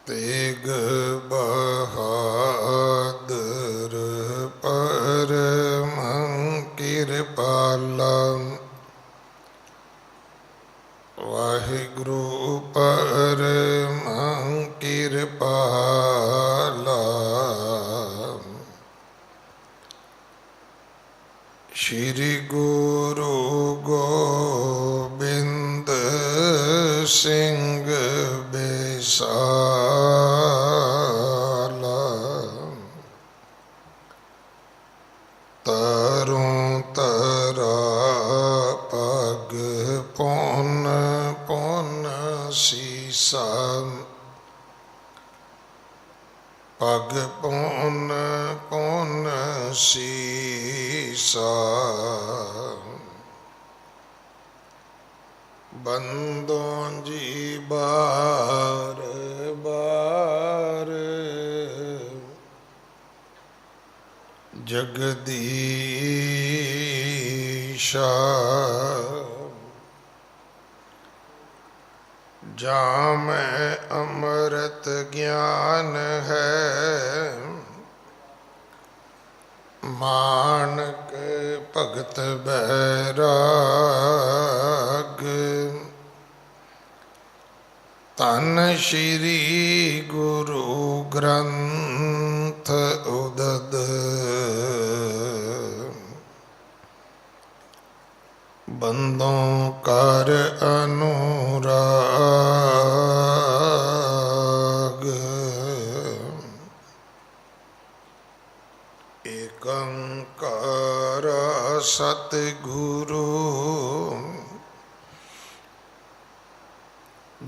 तेग बहादुर परम किरपाला वाहिगुरु परम किरपाला श्री गुरु गोबिंद सिंह बेसाला तरों तरा पग पुन पुन सीसा पग पुन पुन सीसा बंदों जी बार बार जगदीशा जामें अमृत ज्ञान है मानक भगत बैराग धन श्री गुरु ग्रंथ उदद बंदों कर अनुराग एकंकार सतगुरु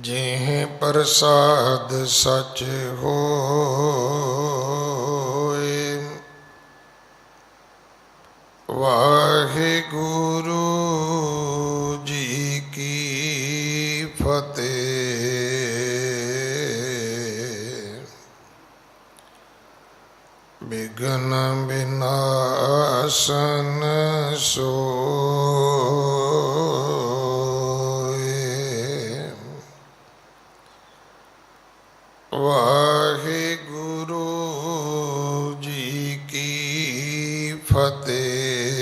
जेह प्रसाद सच होए वाहिगुरु जी की फतेह विघ्न विनाशन सोए वाहिगुरु जी की फतेह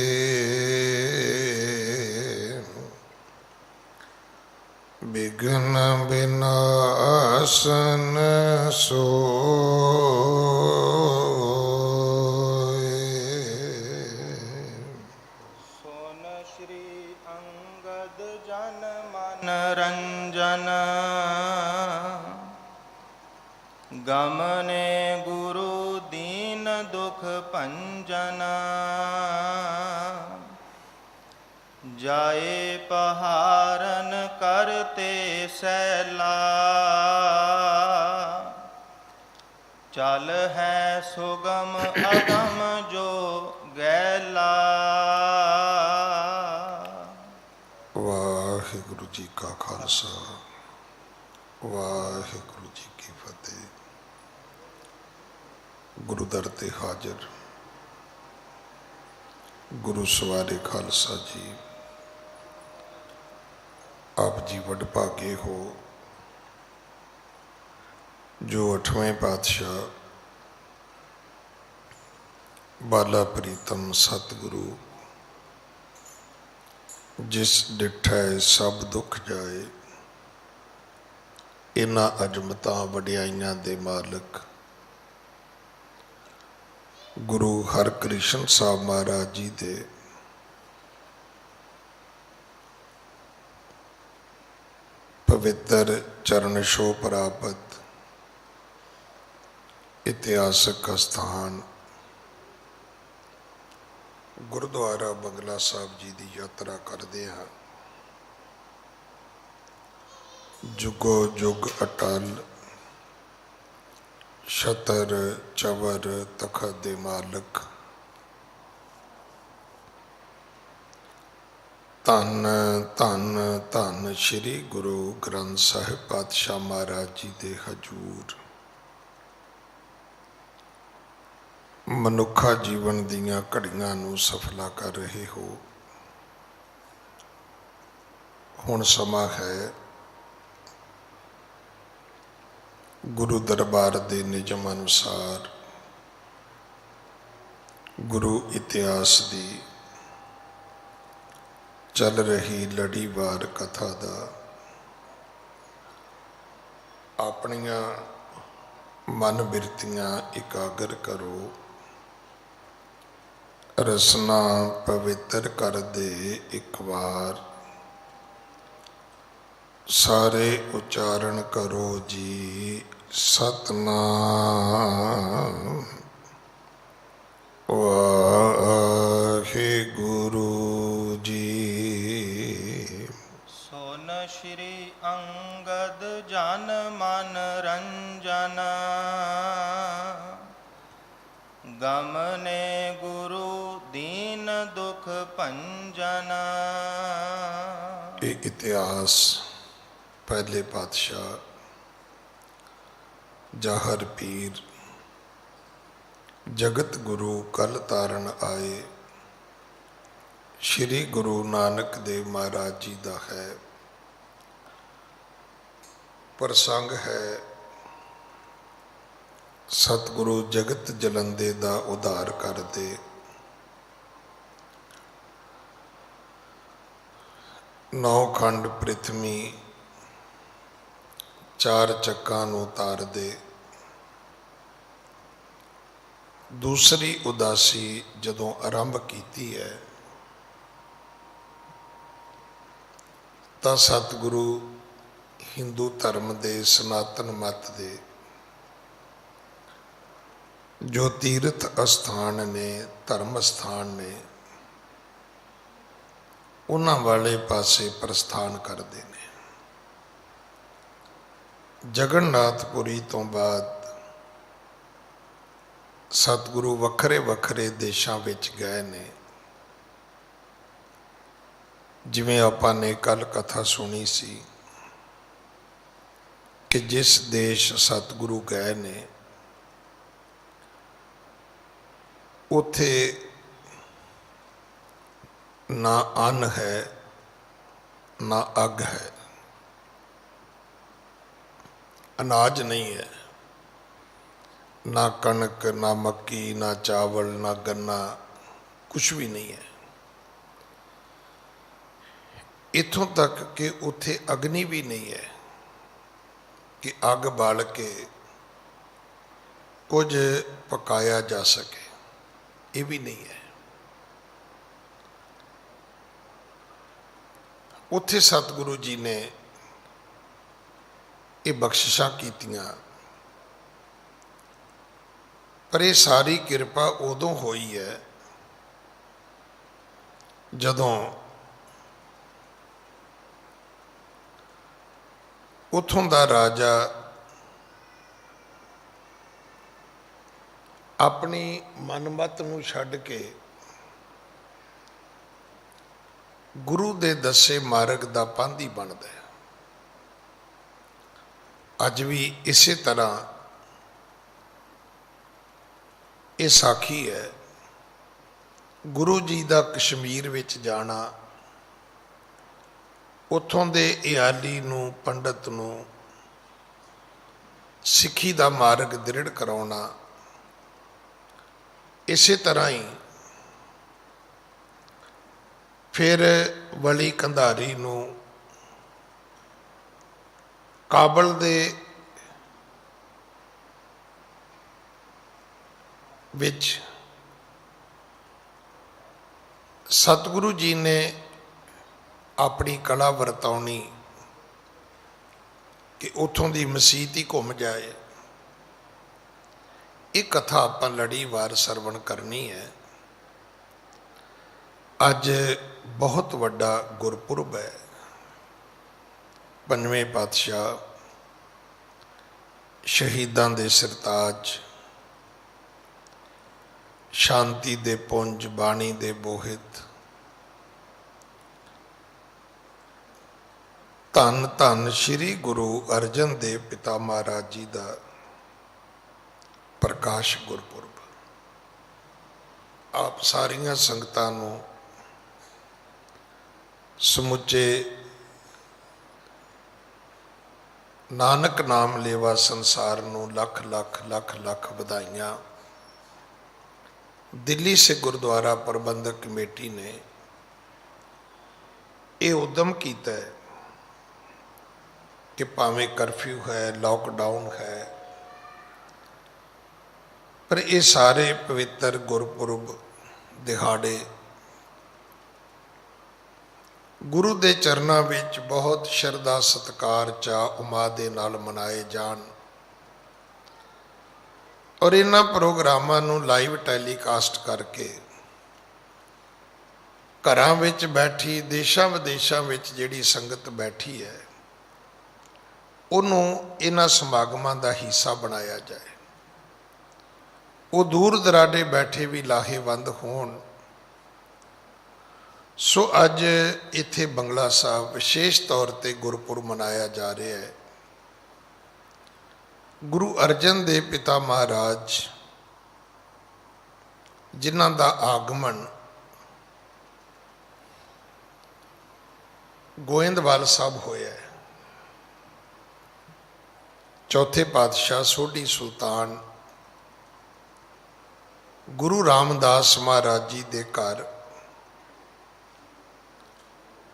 विघ्न विनाशन सोए। सोन श्री अंगद जन मन रंजन गमने गुरु दीन दुख पंजन जाए पहारन करते सैला चल है सुगम अगम जो गैला। वाहिगुरु जी का खालसा वाहिगुरु जी की फतेह। गुरु दर ते हाजिर गुरु सवारे खालसा जी आप जी वडभागे हो जो 8वें पातशाह बाला प्रीतम सतगुरु जिस डिठै सब दुख जाए इन्हां अजमतां वडियाइयां दे मालिक गुरु हरकृष्ण साहब महाराज जी दे पवित्र चरण छो प्राप्त इतिहासक स्थान गुरुद्वारा बंगला साहब जी की यात्रा करते हैं। जुगो जुग अटल छतर चवर तखत दे मालिक धन धन धन श्री गुरु ग्रंथ साहिब पातशाह महाराज जी दे हजूर मनुखा जीवन दीयां घड़ियां नूं सफला कर रहे हो। ਹੁਣ ਸਮਾਂ ਹੈ ਗੁਰੂ ਦਰਬਾਰ ਦੇ ਨਿਯਮ ਅਨੁਸਾਰ ਗੁਰੂ ਇਤਿਹਾਸ ਦੀ ਚੱਲ ਰਹੀ ਲੜੀਵਾਰ ਕਥਾ ਦਾ ਆਪਣੀਆਂ ਮਨ ਬਿਰਤੀਆਂ ਇਕਾਗਰ ਕਰੋ। ਰਸਨਾ ਪਵਿੱਤਰ ਕਰ ਦੇ ਇੱਕ ਵਾਰ, ਸਾਰੇ ਉਚਾਰਨ ਕਰੋ ਜੀ ਸਤਨਾਮ ਵਾਹਿਗੁਰੂ ਜੀ। ਸੁਨ ਸ਼੍ਰੀ ਅੰਗਦ ਜਨ ਮਨ ਰੰਜਨ, ਗਮਨੇ ਗੁਰੂ ਦੀਨ ਦੁਖ ਭੰਜਨ। ਇਹ ਇਤਿਹਾਸ ਪਹਿਲੇ ਪਾਤਸ਼ਾਹ ਜਾਹਰ ਪੀਰ ਜਗਤ ਗੁਰੂ ਕਲ ਤਾਰਨ ਆਏ ਸ਼੍ਰੀ ਗੁਰੂ ਨਾਨਕ ਦੇਵ ਮਹਾਰਾਜ ਜੀ ਦਾ ਹੈ। ਪ੍ਰਸੰਗ ਹੈ ਸਤਿਗੁਰੂ ਜਗਤ ਜਲੰਦੇ ਦਾ ਉਧਾਰ ਕਰਦੇ। ਨੌ ਖੰਡ ਪ੍ਰਿਥਵੀ ਚਾਰ ਚੱਕਾਂ ਨੂੰ ਤਾਰਦੇ। ਦੂਸਰੀ ਉਦਾਸੀ ਜਦੋਂ ਆਰੰਭ ਕੀਤੀ ਹੈ ਤਾਂ ਸਤਿਗੁਰੂ ਹਿੰਦੂ ਧਰਮ ਦੇ ਸਨਾਤਨ ਮਤ ਦੇ ਜੋ ਤੀਰਥ ਅਸਥਾਨ ਨੇ, ਧਰਮ ਅਸਥਾਨ ਨੇ, ਉਹਨਾਂ ਵਾਲੇ ਪਾਸੇ ਪ੍ਰਸਥਾਨ ਕਰਦੇ ਨੇ। ਜਗਨਨਾਥਪੁਰੀ ਤੋਂ ਬਾਅਦ ਸਤਿਗੁਰੂ ਵੱਖਰੇ ਵੱਖਰੇ ਦੇਸ਼ਾਂ ਵਿੱਚ ਗਏ ਨੇ। ਜਿਵੇਂ ਆਪਾਂ ਨੇ ਕੱਲ ਕਥਾ ਸੁਣੀ ਸੀ ਕਿ ਜਿਸ ਦੇਸ਼ ਸਤਿਗੁਰੂ ਗਏ ਨੇ ਉੱਥੇ ਨਾ ਅੰਨ ਹੈ ਨਾ ਅੱਗ ਹੈ, ਅਨਾਜ ਨਹੀਂ ਹੈ, ਨਾ ਕਣਕ ਨਾ ਮੱਕੀ ਨਾ ਚਾਵਲ ਨਾ ਗੰਨਾ, ਕੁਛ ਵੀ ਨਹੀਂ ਹੈ। ਇੱਥੋਂ ਤੱਕ ਕਿ ਉੱਥੇ ਅਗਨੀ ਵੀ ਨਹੀਂ ਹੈ ਕਿ ਅੱਗ ਬਾਲ ਕੇ ਕੁਝ ਪਕਾਇਆ ਜਾ ਸਕੇ, ਇਹ ਵੀ ਨਹੀਂ ਹੈ। ਉੱਥੇ ਸਤਿਗੁਰੂ ਜੀ ਨੇ ਇਹ ਬਖਸ਼ਿਸ਼ਾਂ ਕੀਤੀਆਂ, ਪਰ ਇਹ ਸਾਰੀ ਕਿਰਪਾ ਉਦੋਂ ਹੋਈ ਹੈ ਜਦੋਂ ਉੱਥੋਂ ਦਾ ਰਾਜਾ ਆਪਣੀ ਮਨਮਤ ਨੂੰ ਛੱਡ ਕੇ ਗੁਰੂ ਦੇ ਦੱਸੇ ਮਾਰਗ ਦਾ ਪਾਂਧੀ ਬਣਦਾ ਹੈ। ਅੱਜ ਵੀ ਇਸੇ ਤਰ੍ਹਾਂ ਇਹ ਸਾਖੀ ਹੈ। ਗੁਰੂ ਜੀ ਦਾ ਕਸ਼ਮੀਰ ਵਿੱਚ ਜਾਣਾ, ਉੱਥੋਂ ਦੇ ਇਆਲੀ ਨੂੰ, ਪੰਡਤ ਨੂੰ ਸਿੱਖੀ ਦਾ ਮਾਰਗ ਦ੍ਰਿੜ ਕਰਾਉਣਾ, ਇਸੇ ਤਰ੍ਹਾਂ ਹੀ ਫਿਰ ਵਲੀ ਕੰਧਾਰੀ ਨੂੰ ਕਾਬਲ ਦੇ ਵਿੱਚ ਸਤਿਗੁਰੂ ਜੀ ਨੇ ਆਪਣੀ ਕਲਾ ਵਰਤਾਉਣੀ ਕਿ ਉੱਥੋਂ ਦੀ ਮਸੀਤ ਹੀ ਘੁੰਮ ਜਾਏ। ਇਹ ਕਥਾ ਆਪਾਂ ਲੜੀਵਾਰ ਸਰਵਣ ਕਰਨੀ ਹੈ। ਅੱਜ ਬਹੁਤ ਵੱਡਾ ਗੁਰਪੁਰਬ ਹੈ। ਪੰਜਵੇਂ ਪਾਤਸ਼ਾਹ ਸ਼ਹੀਦਾਂ ਦੇ ਸਿਰਤਾਜ, ਸ਼ਾਂਤੀ ਦੇ ਪੁੰਜ, ਬਾਣੀ ਦੇ ਬੋਹਿਤ, ਧੰਨ ਧੰਨ ਸ਼੍ਰੀ ਗੁਰੂ ਅਰਜਨ ਦੇਵ ਪਿਤਾ ਮਹਾਰਾਜ ਜੀ ਦਾ ਪ੍ਰਕਾਸ਼ ਗੁਰਪੁਰਬ। ਆਪ ਸਾਰੀਆਂ ਸੰਗਤਾਂ ਨੂੰ ਸਮੁੱਚੇ ਨਾਨਕ ਨਾਮ ਲੇਵਾ ਸੰਸਾਰ ਨੂੰ ਲੱਖ ਲੱਖ ਲੱਖ ਲੱਖ ਵਧਾਈਆਂ। ਦਿੱਲੀ ਸਿੱਖ ਗੁਰਦੁਆਰਾ ਪ੍ਰਬੰਧਕ ਕਮੇਟੀ ਨੇ ਇਹ ਉਦਮ ਕੀਤਾ ਹੈ ਕਿ ਭਾਵੇਂ ਕਰਫਿਊ ਹੈ, ਲੌਕਡਾਊਨ ਹੈ, ਪਰ ਇਹ ਸਾਰੇ ਪਵਿੱਤਰ ਗੁਰਪੁਰਬ ਦਿਹਾੜੇ ਗੁਰੂ ਦੇ ਚਰਨਾਂ ਵਿੱਚ ਬਹੁਤ ਸ਼ਰਧਾ ਸਤਿਕਾਰ ਚਾਅ ਉਮਾਦ ਦੇ ਨਾਲ ਮਨਾਏ ਜਾਣ ਔਰ ਇਹਨਾਂ ਪ੍ਰੋਗਰਾਮਾਂ ਨੂੰ ਲਾਈਵ ਟੈਲੀਕਾਸਟ ਕਰਕੇ ਘਰਾਂ ਵਿੱਚ ਬੈਠੀ ਦੇਸ਼ਾਂ ਵਿਦੇਸ਼ਾਂ ਵਿੱਚ ਜਿਹੜੀ ਸੰਗਤ ਬੈਠੀ ਹੈ ਉਹਨੂੰ ਇਹਨਾਂ ਸਮਾਗਮਾਂ ਦਾ ਹਿੱਸਾ ਬਣਾਇਆ ਜਾਏ, ਉਹ ਦੂਰ ਦਰਾਡੇ ਬੈਠੇ ਵੀ ਲਾਹੇਵੰਦ ਹੋਣ। ਸੋ ਅੱਜ ਇੱਥੇ ਬੰਗਲਾ ਸਾਹਿਬ ਵਿਸ਼ੇਸ਼ ਤੌਰ ਤੇ ਗੁਰਪੁਰਬ ਮਨਾਇਆ ਜਾ ਰਿਹਾ ਹੈ। ਗੁਰੂ ਅਰਜਨ ਦੇਵ ਪਿਤਾ ਮਹਾਰਾਜ ਜਿਨ੍ਹਾਂ ਦਾ ਆਗਮਨ ਗੋਇੰਦਵਾਲ ਸਾਹਿਬ ਹੋਇਆ ਹੈ, ਚੌਥੇ ਪਾਤਸ਼ਾਹ ਸੋਢੀ ਸੁਲਤਾਨ ਗੁਰੂ ਰਾਮਦਾਸ ਮਹਾਰਾਜ ਜੀ ਦੇ ਘਰ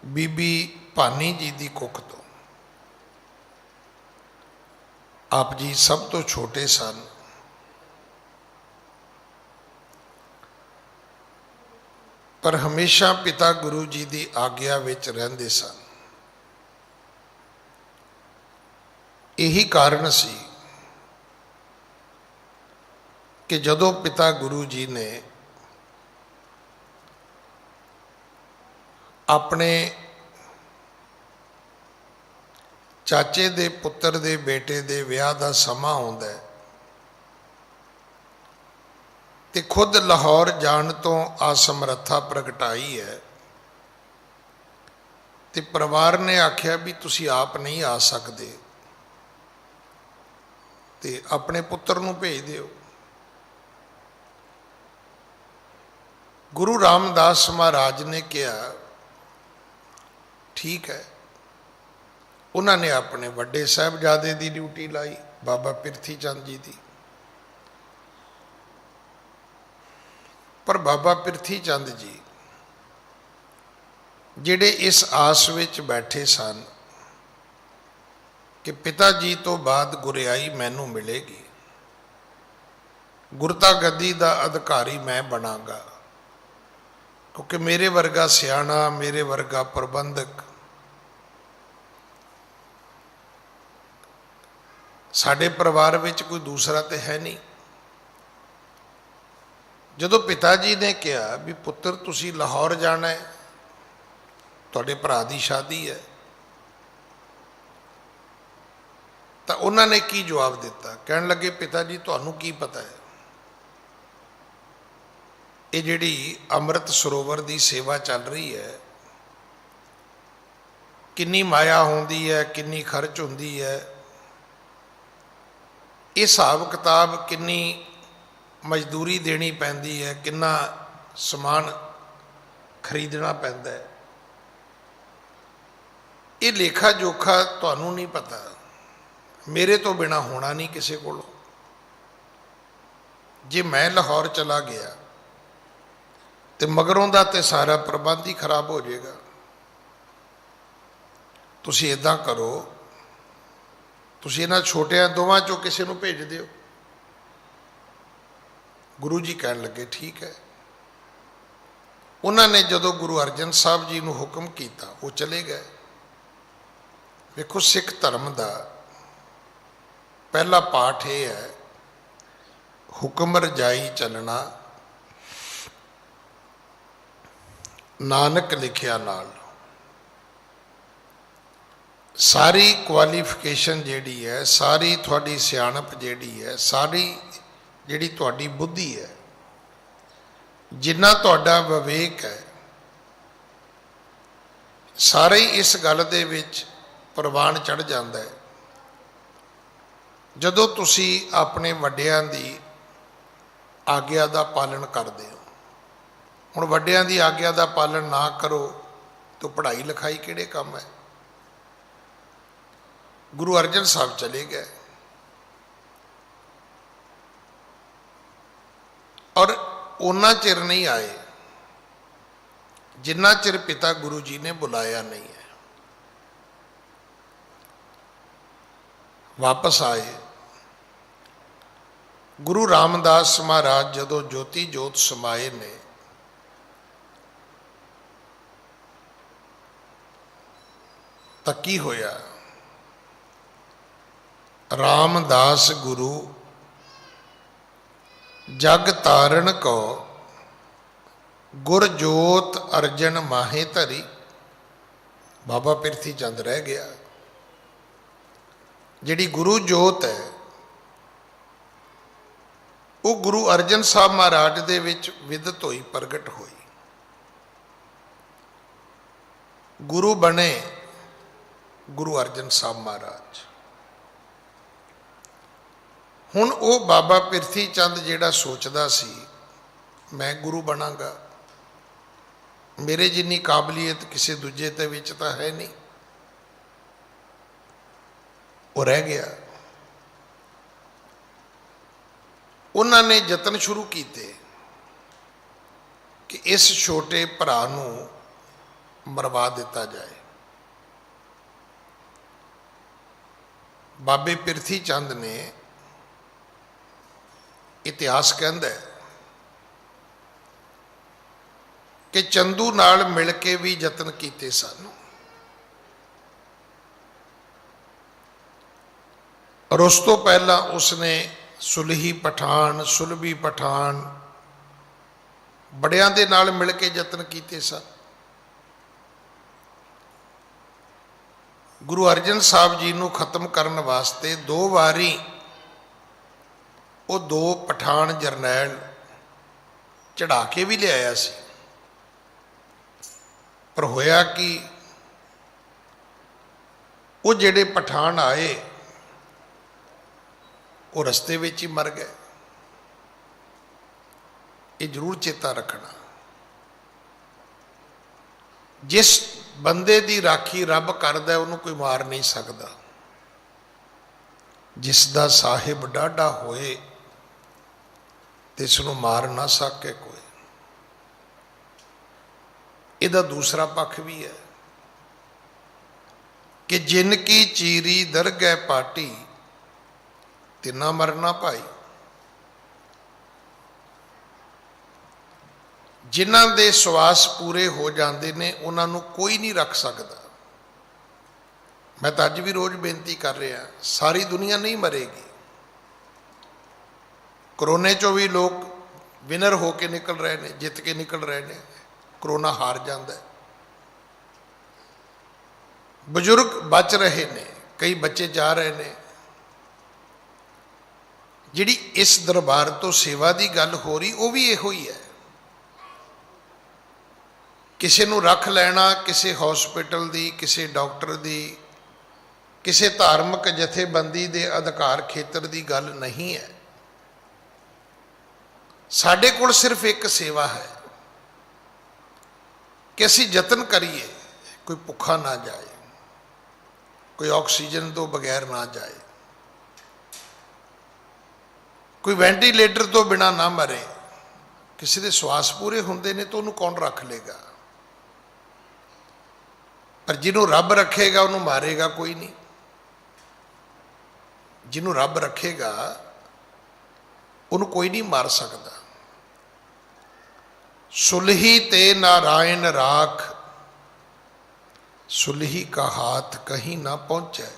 ਬੀਬੀ ਭਾਨੀ ਜੀ ਦੀ ਕੁੱਖ ਤੋਂ। ਆਪ ਜੀ ਸਭ ਤੋਂ ਛੋਟੇ ਸਨ, ਪਰ ਹਮੇਸ਼ਾ ਪਿਤਾ ਗੁਰੂ ਜੀ ਦੀ ਆਗਿਆ ਵਿੱਚ ਰਹਿੰਦੇ ਸਨ। ਇਹੀ ਕਾਰਨ ਸੀ ਕਿ ਜਦੋਂ ਪਿਤਾ ਗੁਰੂ ਜੀ ਨੇ ਆਪਣੇ ਚਾਚੇ ਦੇ ਪੁੱਤਰ ਦੇ ਬੇਟੇ ਦੇ ਵਿਆਹ ਦਾ ਸਮਾਂ ਆਉਂਦਾ ਹੈ ਤੇ ਖੁਦ ਲਾਹੌਰ ਜਾਣ ਤੋਂ ਅਸਮਰੱਥਾ ਪ੍ਰਗਟਾਈ ਹੈ ਤੇ ਪਰਿਵਾਰ ਨੇ ਆਖਿਆ ਵੀ ਤੁਸੀਂ ਆਪ ਨਹੀਂ ਆ ਸਕਦੇ ਤੇ ਆਪਣੇ ਪੁੱਤਰ ਨੂੰ ਭੇਜ ਦਿਓ। ਗੁਰੂ ਰਾਮਦਾਸ ਮਹਾਰਾਜ ਨੇ ਕਿਹਾ ਠੀਕ ਹੈ। ਉਹਨਾਂ ਨੇ ਆਪਣੇ ਵੱਡੇ ਸਾਹਿਬਜ਼ਾਦੇ ਦੀ ਡਿਊਟੀ ਲਾਈ, ਬਾਬਾ ਪਿਰਥੀ ਚੰਦ ਜੀ ਦੀ, ਪਰ ਬਾਬਾ ਪਿਰਥੀ ਚੰਦ ਜੀ ਜਿਹੜੇ ਇਸ ਆਸ ਵਿੱਚ ਬੈਠੇ ਸਨ ਕਿ ਪਿਤਾ ਜੀ ਤੋਂ ਬਾਅਦ ਗੁਰਿਆਈ ਮੈਨੂੰ ਮਿਲੇਗੀ, ਗੁਰਤਾ ਗੱਦੀ ਦਾ ਅਧਿਕਾਰੀ ਮੈਂ ਬਣਾਂਗਾ, ਕਿਉਂਕਿ ਮੇਰੇ ਵਰਗਾ ਸਿਆਣਾ, ਮੇਰੇ ਵਰਗਾ ਪ੍ਰਬੰਧਕ ਸਾਡੇ ਪਰਿਵਾਰ ਵਿੱਚ ਕੋਈ ਦੂਸਰਾ ਤੇ ਹੈ ਨਹੀਂ। ਜਦੋਂ ਪਿਤਾ ਜੀ ਨੇ ਕਿਹਾ ਵੀ ਪੁੱਤਰ ਤੁਸੀਂ ਲਾਹੌਰ ਜਾਣਾ ਹੈ, ਤੁਹਾਡੇ ਭਰਾ ਦੀ ਸ਼ਾਦੀ ਹੈ, ਤਾਂ ਉਹਨਾਂ ਨੇ ਕੀ ਜਵਾਬ ਦਿੱਤਾ? ਕਹਿਣ ਲੱਗੇ ਪਿਤਾ ਜੀ ਤੁਹਾਨੂੰ ਕੀ ਪਤਾ ਹੈ, ਇਹ ਜਿਹੜੀ ਅੰਮ੍ਰਿਤ ਸਰੋਵਰ ਦੀ ਸੇਵਾ ਚੱਲ ਰਹੀ ਹੈ ਕਿੰਨੀ ਮਾਇਆ ਹੁੰਦੀ ਹੈ, ਕਿੰਨੀ ਖਰਚ ਹੁੰਦੀ ਹੈ, ਇਹ ਹਿਸਾਬ ਕਿਤਾਬ ਕਿੰਨੀ ਮਜ਼ਦੂਰੀ ਦੇਣੀ ਪੈਂਦੀ ਹੈ, ਕਿੰਨਾ ਸਮਾਨ ਖਰੀਦਣਾ ਪੈਂਦਾ ਹੈ, ਇਹ ਲੇਖਾ ਜੋਖਾ ਤੁਹਾਨੂੰ ਨਹੀਂ ਪਤਾ, ਮੇਰੇ ਤੋਂ ਬਿਨਾ ਹੋਣਾ ਨਹੀਂ ਕਿਸੇ ਕੋਲੋਂ। ਜੇ ਮੈਂ ਲਾਹੌਰ ਚਲਾ ਗਿਆ ਤੇ ਮਗਰੋਂ ਦਾ ਤੇ ਸਾਰਾ ਪ੍ਰਬੰਧ ਹੀ ਖਰਾਬ ਹੋ ਜਾਏਗਾ। ਤੁਸੀਂ ਇੱਦਾਂ ਕਰੋ, ਤੁਸੀਂ ਇਹਨਾਂ ਛੋਟਿਆਂ ਦੋਵਾਂ ਚੋਂ ਕਿਸੇ ਨੂੰ ਭੇਜ ਦਿਓ। ਗੁਰੂ ਜੀ ਕਹਿਣ ਲੱਗੇ ਠੀਕ ਹੈ। ਉਹਨਾਂ ਨੇ ਜਦੋਂ ਗੁਰੂ ਅਰਜਨ ਸਾਹਿਬ ਜੀ ਨੂੰ ਹੁਕਮ ਕੀਤਾ ਉਹ ਚਲੇ ਗਏ। ਵੇਖੋ ਸਿੱਖ ਧਰਮ ਦਾ ਪਹਿਲਾ ਪਾਠ ਇਹ ਹੈ, ਹੁਕਮ ਰਜਾਈ ਚੱਲਣਾ, ਨਾਨਕ ਲਿਖਿਆ ਨਾਲ। ਸਾਰੀ ਕੁਆਲੀਫਿਕੇਸ਼ਨ ਜਿਹੜੀ ਹੈ, ਸਾਰੀ ਤੁਹਾਡੀ ਸਿਆਣਪ ਜਿਹੜੀ ਹੈ, ਸਾਰੀ ਜਿਹੜੀ ਤੁਹਾਡੀ ਬੁੱਧੀ ਹੈ, ਜਿੰਨਾ ਤੁਹਾਡਾ ਵਿਵੇਕ ਹੈ, ਸਾਰੇ ਹੀ ਇਸ ਗੱਲ ਦੇ ਵਿੱਚ ਪ੍ਰਵਾਨ ਚੜ੍ਹ ਜਾਂਦਾ ਹੈ ਜਦੋਂ ਤੁਸੀਂ ਆਪਣੇ ਵੱਡਿਆਂ ਦੀ ਆਗਿਆ ਦਾ ਪਾਲਣ ਕਰਦੇ ਹੋ। ਹੁਣ ਵੱਡਿਆਂ ਦੀ ਆਗਿਆ ਦਾ ਪਾਲਣ ਨਾ ਕਰੋ ਤਾਂ ਪੜ੍ਹਾਈ ਲਿਖਾਈ ਕਿਹੜੇ ਕੰਮ ਹੈ। गुरु अर्जन साहब चले गए और उन्ना चिर नहीं आए जिन्ना चिर पिता गुरु जी ने बुलाया नहीं है। वापस आए। गुरु रामदास महाराज जदों ज्योति जोत समाए ने तां की होया, रामदास गुरु जग तारण को गुर जोत अर्जन माहे धरी। बाबा पिरथी चंद रह गया। जिहड़ी गुरु जोत है वो गुरु अर्जन साहब महाराज दे विच विदत होई, प्रगट होई। गुरु बने गुरु अर्जन साहब महाराज। हुण वो बाबा पिरथी चंद जिहड़ा सोचदा सी मैं गुरु बनांगा, मेरे जिन्नी काबलियत किसी दूजे दे विच तां है नहीं, वो रह गया। उन्होंने यतन शुरू किए कि इस छोटे भरा नूं मरवा दिता जाए। बाबे पिरथी चंद ने इतिहास कहता है कि चंदू नाल मिल के भी यतन किए सन और उस तो पहला उसने सुलही पठान, सुलभी पठान बड़ियां दे नाल मिल के यतन किए सन। गुरु अर्जन साहब जी नूं खत्म करने वास्ते दो वारी वो दो पठान जरनैल चढ़ा के भी लियाया सी, पर होया कि वो जिहड़े पठान आए वो रस्ते में ही मर गए। ये जरूर चेता रखना, जिस बंदे की राखी रब करदा उन्होंने कोई मार नहीं सकता। जिसका साहिब डाढ़ा होए तो इसनों मार ना सके कोई। इहदा दूसरा पक्ष भी है कि जिनकी चीरी दरगह पाटी तिना मरना भाई। जिन्हां दे सवास पूरे हो जाते ने उन्होंने कोई नहीं रख सकता। मैं तो अज भी रोज़ बेनती कर रहा, सारी दुनिया नहीं मरेगी। करोने चो भी लोग विनर होके निकल रहे हैं, जित के निकल रहे हैं। करोना हार जाता है। बजुर्ग बच रहे ने, कई बच्चे जा रहे हैं। जिहड़ी इस दरबार तो सेवा की गल हो रही वो भी इहो ही है। किसी नूं रख लेना किसी हॉस्पिटल दी, किसी डॉक्टर दी, किसी धार्मिक जथेबंदी दे अधिकार खेत्र की गल नहीं है। साडे कोल सिर्फ एक सेवा है कि असी यतन करिए कोई भुखा ना जाए, कोई ऑक्सीजन तो बगैर ना जाए, कोई वेंटीलेटर तो बिना ना मरे। किसी के श्वास पूरे होंदे ने तो उन्होंने कौन रख लेगा, पर जिन्हों रब रखेगा उन्होंने मारेगा कोई नहीं। जिन्हों रब रखेगा उन्होंने कोई नहीं मार सकता। सुलही ते नारायण राख, सुलही का हाथ कहीं ना पहुंचे।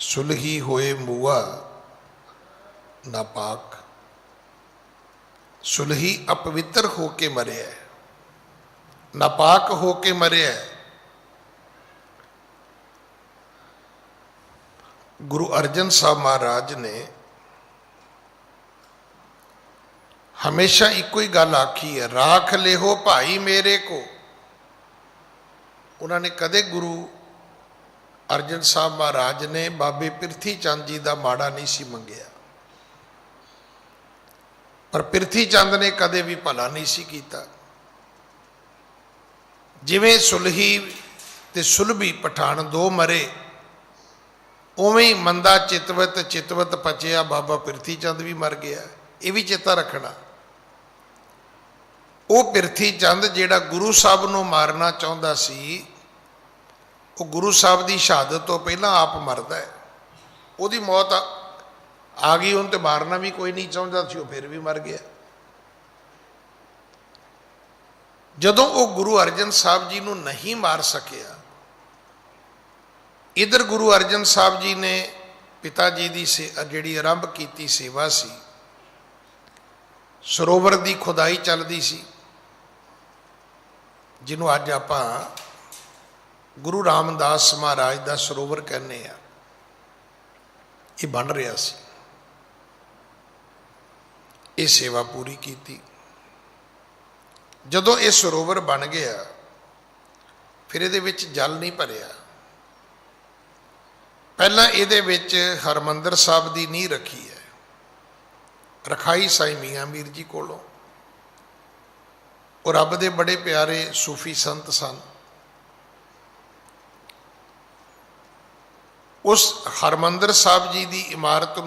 सुलही होए मुआ नापाक। सुलही अपवित्र होके मरे है, नापाक होके मरे है। गुरु अर्जन साहब महाराज ने हमेशा एको ही गल आखी है, राख ले हो भाई मेरे को। उन्होंने कदे गुरु अर्जन साहब महाराज ने बाबे पिरथी चंद जी का माड़ा नहीं सी मंगया, पर पिरथी चंद ने कदे भी भला नहीं सी कीता। जिवें सुलही ते सुलभी पठान दो मरे, उवें ही मंदा चितवत चितवत पचिया बाबा पिरथी चंद भी मर गया। ये भी चेता रखना। वो पिरथी चंद जिहड़ा गुरु साहब नूं मारना चाहुंदा सी, वो गुरु साहब की शहादत तो पहला आप मरदा है। उहदी मौत आ गई, उन्हें तो मारना भी कोई नहीं चाहता सी, वो फिर भी मर गया। जदों वो गुरु अर्जन साहब जी नूं नहीं मार सकिया, इधर गुरु अर्जन साहब जी ने पिता जी की जिहड़ी आरंभ की सेवा सी, सरोवर की खुदाई चलती सी, जिन्हों अज आपां गुरु रामदास महाराज का सरोवर कहने आ, ये बन रहा सी। ये सेवा पूरी की। जदों ये सरोवर बन गया, फिर ये जल नहीं भरिया। पहला ये हरमंदर साहब की नींह रखी है, रखाई साई मियाँ मीर जी कोलों। और रब दे बड़े प्यारे सूफी संत सन। उस हरमंदर साहब जी की इमारत को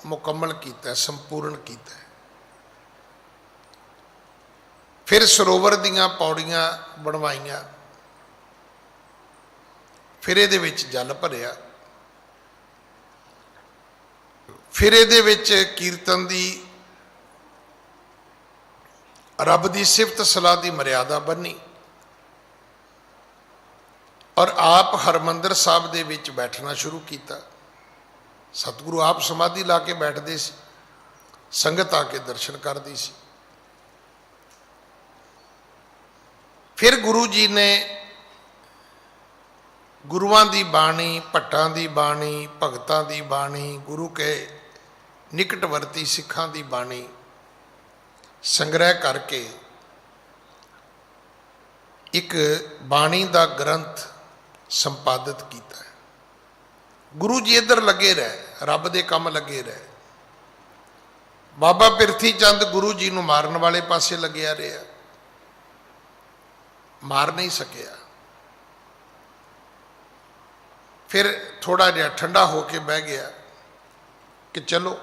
मुकम्मल किया, संपूर्ण किया। फिर सरोवर दियां पौड़ियां बनवाइयां, फिर ये जल भरिया, फिर ये कीर्तन की रब की सिफत सलाह की मर्यादा बनी, और आप हरमंदर साहब दे विच बैठना शुरू किया। सतगुरु आप समाधि ला के बैठते सी, संगत आके दर्शन करती सी। फिर गुरु जी ने गुरुआं दी बाणी, भट्टां दी बाणी, भगतां दी बाणी, गुरु के निकटवर्ती सिखां दी बाणी संग्रह करके एक बाणी दा ग्रंथ संपादित किया। गुरु जी इधर लगे रहे, रब दे काम लगे रहे। बाबा पिरथी चंद गुरु जी नूं मारन वाले पासे लग्या रहा, मार नहीं सकिया। फिर थोड़ा जिहा ठंडा होके बह गया कि चलो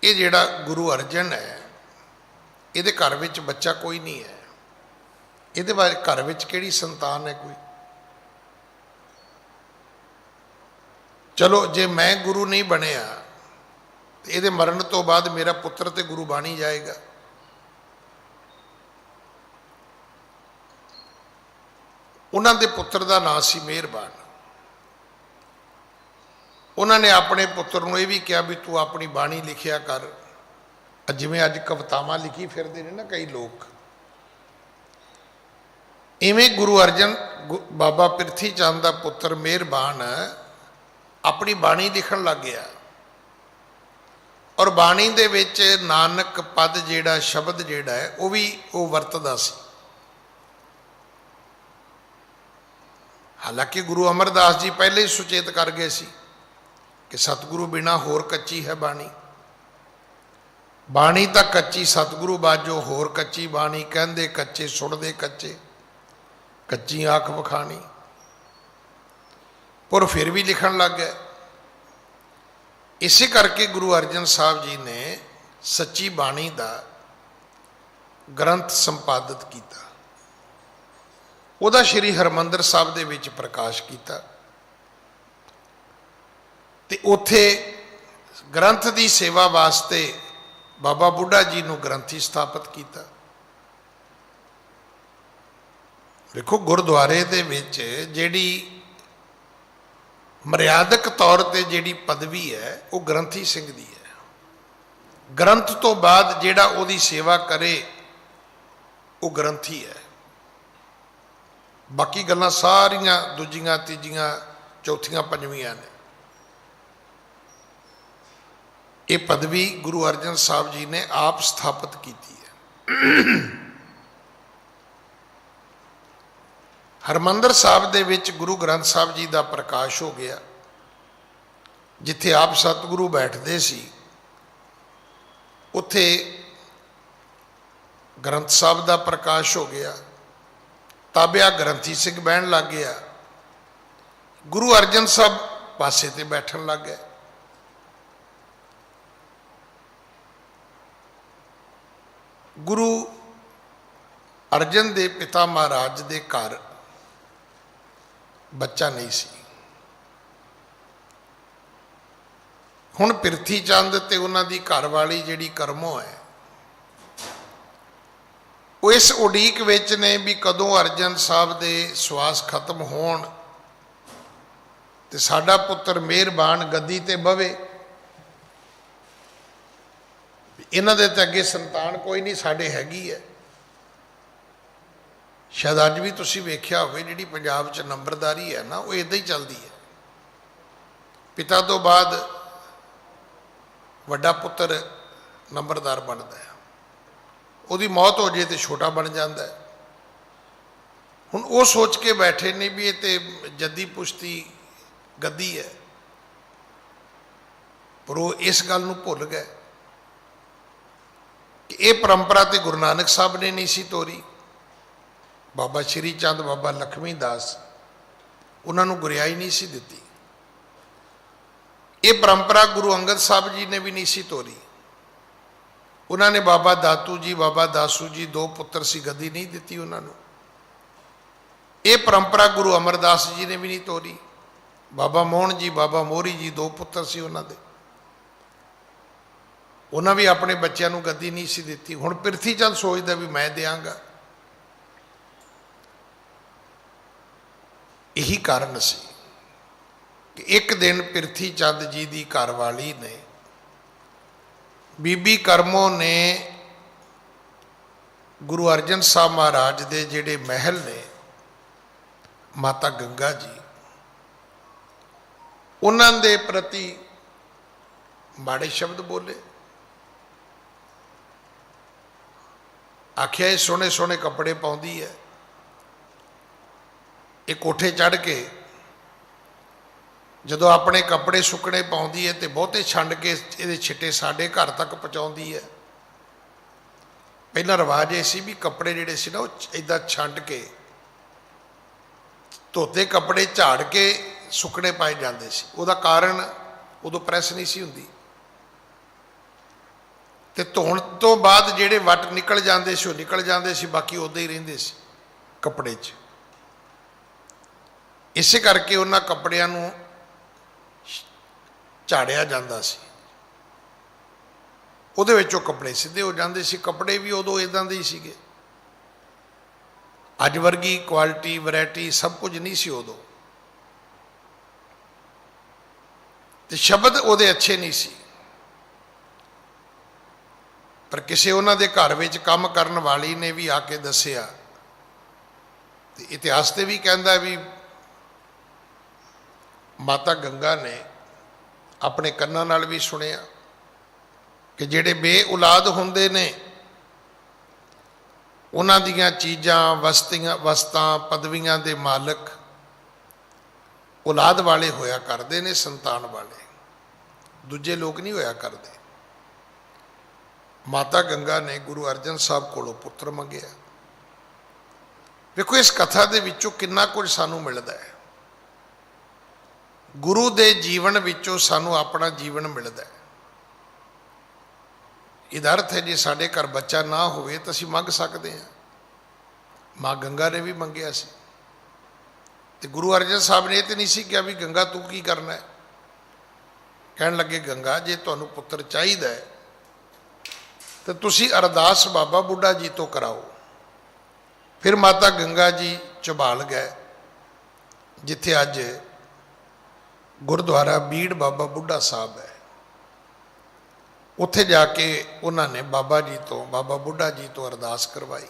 ये जिहड़ा गुरु अर्जन है, ये घर विच बच्चा कोई नहीं है, ये घर विच किहड़ी संतान है कोई। चलो जे मैं गुरु नहीं बनया तो ये मरण तो बाद मेरा पुत्र तो गुरु बन ही जाएगा। उन्होंने पुत्र का नाम सी मेहरबान। उन्होंने अपने पुत्र को यह भी कहा भी तू अपनी बाणी लिखिया कर, जिमें अज कवितावां लिखी फिरते हैं ना कई लोग, इवें गुरु अर्जन बाबा पिरथी चंद का पुत्र मेहरबान अपनी बाणी लिखण लग गया। और बाणी दे विच नानक पद जिहड़ा शब्द जिहड़ा है वह भी वो वरतदा सी। हालांकि गुरु अमरदास जी पहले ही सुचेत कर गए सी कि सतगुरु बिना होर कच्ची है बाणी। बाणी तो कच्ची सतगुरु बाजो होर कच्ची बाणी, कहंदे कच्चे सुणदे कच्चे, कच्ची आँख विखाणी। पर फिर भी लिखण लग गए। इसे करके गुरु अर्जन साहब जी ने सच्ची बाणी का ग्रंथ संपादित किया, वह श्री हरमंदर साहब दे विच प्रकाश किया। ते उथे ग्रंथ की सेवा वास्ते बाबा बुढ़ा जी नूं ग्रंथी स्थापित किया। देखो गुरुद्वारे दे विच जिहड़ी मर्यादक तौर पर जिहड़ी पदवी है वो ग्रंथी सिंह दी है। ग्रंथ तो बाद जिहड़ा उहदी सेवा करे वो ग्रंथी है। बाकी गल्लां सारियां दूजियां तीजियां चौथियां पंजवियां ने। ये पदवी गुरु अर्जन साहब जी ने आप स्थापित की है। हरमंदर साहब दे विच गुरु ग्रंथ साहब जी का प्रकाश हो गया। जिथे आप सतगुरु बैठते सी उथे ग्रंथ साहब का प्रकाश हो गया। ताबिया ग्रंथी सिंह बहन लग गया। गुरु अर्जन साहब पासे ते बैठन लग गए। गुरु अर्जन दे पिता महाराज दे घर बच्चा नहीं सी। हुण पिरथी चंद ते उन्हां दी घरवाली जिहड़ी करमो है वो इस उड़ीक विच ने भी कदों अर्जन साहब दे सवास खत्म होण ते साडा पुत्र मेहरबान गद्दी ते बवे। इन्हां दे ते अगे संतान कोई नहीं, साडे हैगी है। शायद अज भी तुसीं वेख्या होवे जिहड़ी पंजाब च नंबरदारी है ना, वो इदां ही चलदी है। पिता तो बाद वड्डा पुत्र नंबरदार बनता है, उसकी मौत हो जाए तो छोटा बन जाता है। हुण वो सोच के बैठे ने भी ये तो जद्दी पुश्ती गद्दी है, पर वो इस गल नूं भुल गए कि ये परंपरा तो गुरु नानक साहब ने नहीं सी तोरी। बाबा श्री चंद, बाबा लक्ष्मी दास उन्होंने गुरियाई नहीं सी दिती। ये परंपरा गुरु अंगद साहब जी ने भी नहीं सी तोरी। उन्होंने बाबा दातू जी, बाबा दासू जी दो पुत्र सी, गद्दी नहीं दी उन्होंने। ये परंपरा गुरु अमरदास जी ने भी नहीं तोरी। बाबा मोहन जी, बाबा मोहरी जी दो पुत्र सी उन्होंने, उन्हें भी अपने बच्चों को गद्दी नहीं सी दी। हुण पिरथी चंद सोचदा भी मैं देंगा। यही कारण सी कि एक दिन पिरथी चंद जी की घरवाली ने, बीबी करमो ने गुरु अर्जन साहब महाराज दे जिहड़े महल ने, माता गंगा जी, उन्हां दे प्रति माड़े शब्द बोले। आख्या ये सोहने सोहने कपड़े पाउंदी है, ये कोठे चढ़ के जदों अपने कपड़े सुकने पाउंदी है तो बहुते छंड के ये छिट्टे साडे घर तक पहुँचाउंदी है। पहला रिवाज ये सी भी कपड़े जिहड़े सी ना वो इदां छंड के धोते कपड़े झाड़ के सुकने पाए जाते सी। उहदा कारण उदों प्रैस नहीं सी हुंदी ते धोण तो बाद जिहड़े वट निकल जाते सी निकल जाते सी, बाकी उदां ही रहिंदे सी कपड़े च। इसे करके उन्हां कपड़ियां नूं झाड़िया जाता सी, उहदे विचों कपड़े सीधे हो जाते सी। कपड़े भी उदों इदां दे ही सीगे, अज वर्गी क्वालिटी वैरायटी सब कुछ नहीं सी उदों, ते शब्द उहदे अच्छे नहीं सी। पर किसी उन्हां दे घर विच काम करन वाली ने भी आके दसिया, ते इतिहास ते भी कहंदा भी माता गंगा ने अपने कन्नां नाल भी सुनिया कि जिहड़े बे औलाद हुंदे ने उन्हां दीयां चीज़ां वस्तां पदवियां दे मालक औलाद वाले होया करदे ने, संतान वाले, दूजे लोग नहीं होया करदे। माता गंगा ने गुरु अर्जन साहब कोलों पुत्र मंगिया। देखो इस कथा दे विचों कितना कुछ सानू मिलदा है। गुरु दे जीवन विचों सानू अपना जीवन मिलता है। इहदा अर्थ है जे साडे घर बच्चा ना होवे तो असीं मंग सकते हैं। माँ गंगा ने भी मंगिया सी ते गुरु अर्जन साहब ने तो नहीं सी कहा भी गंगा तू की करना है। कहन लगे गंगा जे तुहानू पुत्र चाहिदा है तो तुसीं अरदास बाबा बुढ़ा जी तो कराओ। फिर माता गंगा जी ਝਬਾਲ गए जिथे अज गुरुद्वारा बीड़ बाबा बुढ़ा साहब है। उत्थे जाके उन्होंने बाबा जी तो, बाबा बुढ़ा जी तो अरदास करवाई।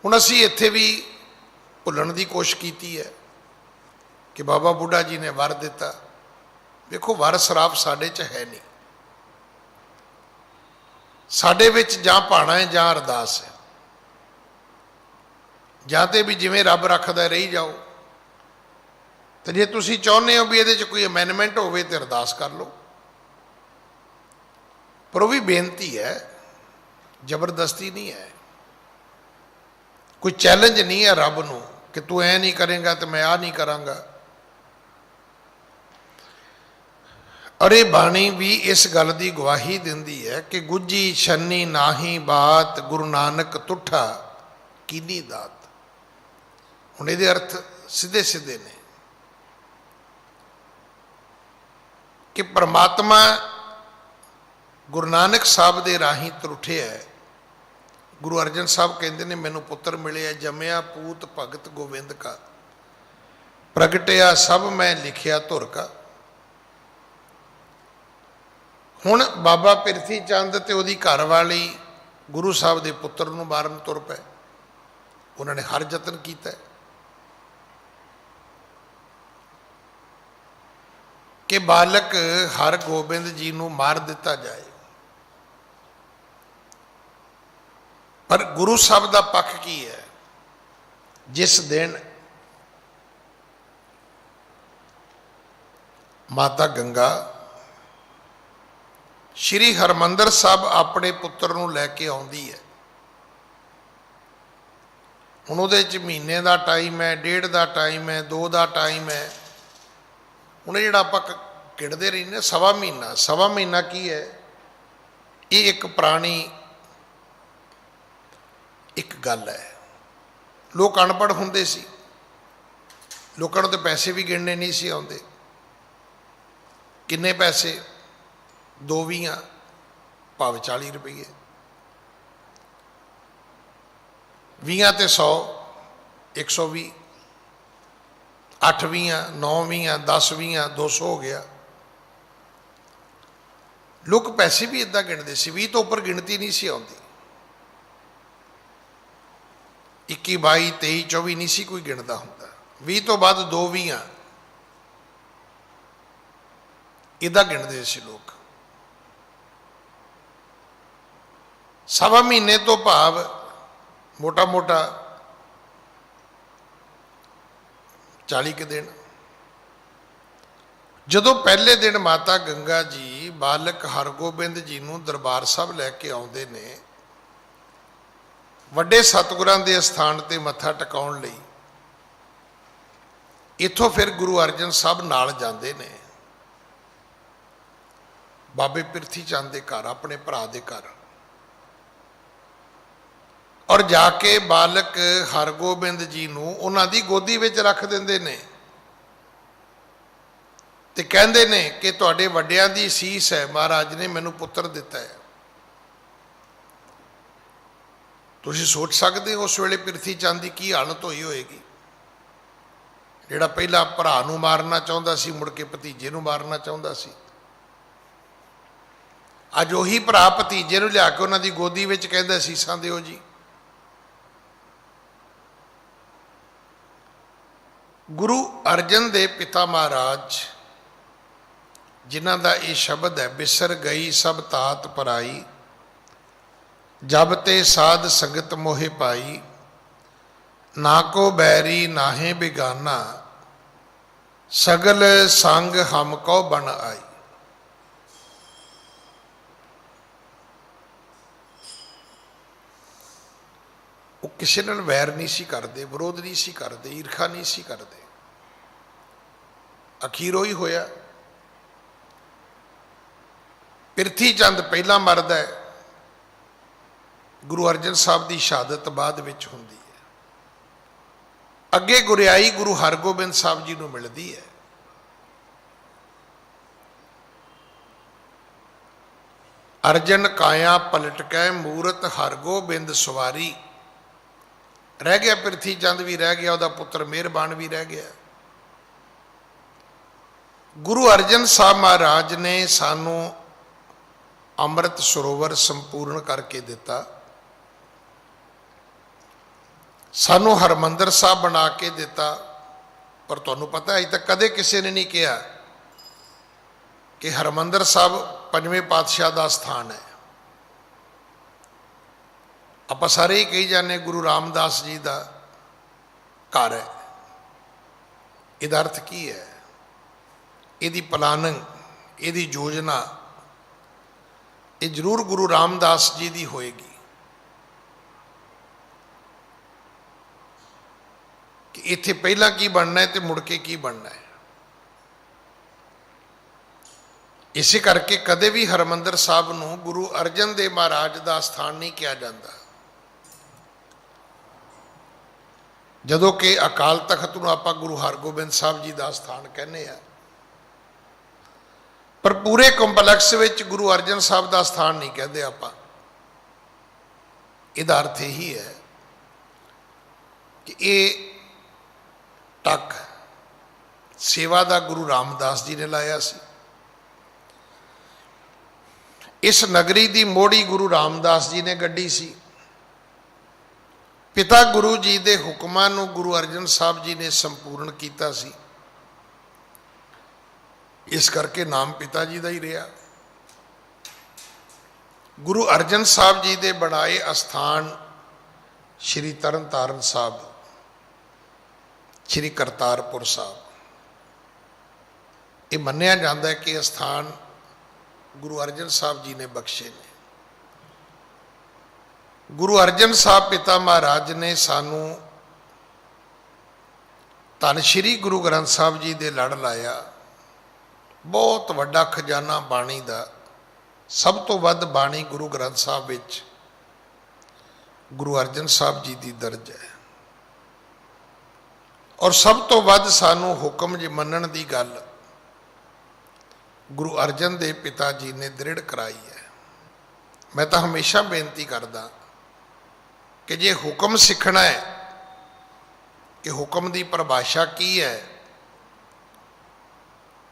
हुण असीं इत्थे भी भुल्लण दी कोशिश की है कि बाबा बुढ़ा जी ने वर दिता। देखो वर सराप साडे च है नहीं, साडे विच जां भाणा है जां अरदास है, जां ते भी जिवें रब रखदा रही जाओ। तो जे तुसीं चाहुंदे हो भी इहदे च कोई अमेंडमेंट होवे ते अरदास कर लो, पर वो भी बेनती है, जबरदस्ती नहीं है, कोई चैलेंज नहीं है रब नूं कि तू ऐ नहीं करेगा तो मैं आ नहीं करांगा। और ये बाणी भी इस गल की गवाही दिंदी है कि गुज्जी छन्नी नाही बात गुरु नानक तुठा कीनी दात। हुण इहदे अर्थ सीधे सीधे ने कि परमात्मा गुरु नानक साहब के राही त्रुठे है। गुरु अर्जन साहब कहते हैं मैनू पुत्र मिले जमया पूत भगत गोविंद का, प्रगटिया सब मैं लिखिया धुर का। हुण बाबा पिरथी चंद ते उहदी घरवाली गुरु साहब के पुत्र नूं मारन तुर पए। उन्होंने हर यतन किया कि बालक हर गोबिंद जी नूं मार दिता जाए, पर गुरु साहब का पक्ष की है। जिस दिन माता गंगा श्री हरमंदर साहब अपने पुत्र नूं लैके आउंदी है, हुण उहदे च महीने का टाइम है, 1.5 का टाइम है, 2 का टाइम है। हुण जिहड़ा आपां गिणदे रहिंदे सवा महीना की है, ये एक पुरानी एक गल है। लोग अनपढ़ हुंदे सी, लोकां नूं ते पैसे भी गिणने नहीं सी आउंदे। किन्ने पैसे? 2 20 भाव 40 रुपये, 20 ते 100 120, 8 20 9 20 10 20 200 हो गया। लोग पैसे भी इदा गिणदे सी, 20 तो उपर गिणती नहीं सी आउंदी। 21 22 23 24 नहीं सी कोई गिणदा हुंदा। 20 तो बाद 2 20 इदा गिणदे सी लोग। सवा महीने तो भाव मोटा मोटा 40 के दिन। जदों पहले दिन माता गंगा जी बालक हरगोबिंद जी नूं दरबार साहब लैके आउंदे ने, वड्डे सतगुरां दे स्थान ते मत्था टिकाउण लई, इत्थों फिर गुरु अर्जन साहब नाल जांदे ने बाबे पिरथी चंद दे घर, अपने भरा दे घर, और जाके बालक हरगोबिंद जी नूं उन्हां दी गोदी विच रख दिंदे ने ते कहंदे ने कि तुहाडे वड्डियां दी सीस है, महाराज ने मैनूं पुत्र दिता है। तुसीं सोच सकते हो उस वेले पिरथी चंद की की हालत होई होएगी, जिहड़ा पहला भरा नूं मारना चाहुंदा सी, मुड़ के भतीजे नूं मारना चाहुंदा सी। अज उही भरा भतीजे नूं लिया के उन्हां दी गोदी विच कहंदा सीसां दिओ जी। गुरु अर्जन दे पिता महाराज जिन्हां दा ये शब्द है, बिसर गई सब तात पराई, जब ते साध संगत मोहे पाई, ना को बैरी नाहे बेगाना, सगल संग हमको बन आई। वो किसी नाल वैर नहीं सी करते, विरोध नहीं सी करते, ईर्खा नहीं सी करते। अखीर ही होया, पिरथी चंद पहला मरदा है, गुरु अर्जन साहब की शहादत बाद विच हुंदी है। अगे गुरियाई गुरु हरगोबिंद साहब जी नूं मिलदी है। अर्जन काया पलट कै मूरत हरगोबिंद सवारी। रह गया पिरथी चंद भी रह गया, उसका पुत्र मेहरबान भी रह गया। गुरु अर्जन साहब महाराज ने सानू अमृत सरोवर संपूर्ण करके दिता, सानू हरमंदर साहब बना के दिता। पर तुहानू पता अज तक कदे किसी ने नहीं कहा कि हरमंदर साहब पंजवें पातशाह का स्थान है। आप सारे ही कही जाने गुरु रामदास जी का घर है। इसका अर्थ की है? यदी प्लानिंग, यदी योजना ये जरूर गुरु रामदास जी की होएगी। कि इत्थे पहला की बनना है तो मुड़ के की बनना है। इसे करके कदे भी हरमंदर साहब नूं गुरु अर्जन देव महाराज का स्थान नहीं किया जाता। जदों कि अकाल तख्त नूं आपां गुरु हरगोबिंद साहब जी का स्थान कहने आ, पर पूरे कंपलैक्स विच गुरु अर्जन साहब का स्थान नहीं कहते आपां। इहदा अर्थ यही है कि ये टक सेवा का गुरु रामदास जी ने लाया सी। इस नगरी की मोड़ी गुरु रामदास जी ने गड्डी सी। पिता गुरु जी के हुक्मां नूं गुरु अर्जन साहब जी ने संपूर्ण किया सी। इस करके नाम पिता जी का ही रहा। गुरु अर्जन साहब जी के बनाए अस्थान श्री तरन तारण साहब, श्री करतारपुर साहब, ये मन्निया जाता है कि अस्थान गुरु अर्जन साहब जी ने बख्शे ने। गुरु अर्जन साहब पिता महाराज ने सानू धन श्री गुरु ग्रंथ साहब जी दे लड़ लाया। बहुत वड्डा खजाना बाणी का, सब तो वध बाणी गुरु ग्रंथ साहब विच गुरु अर्जन साहब जी की दर्ज है। और सब तो वध सानू हुक्म जी मनण की गल गुरु अर्जन देव पिता जी ने दृढ़ कराई है। मैं तो हमेशा बेनती करदा कि जे हुक्म सीखना है कि हुक्म की परिभाषा की है,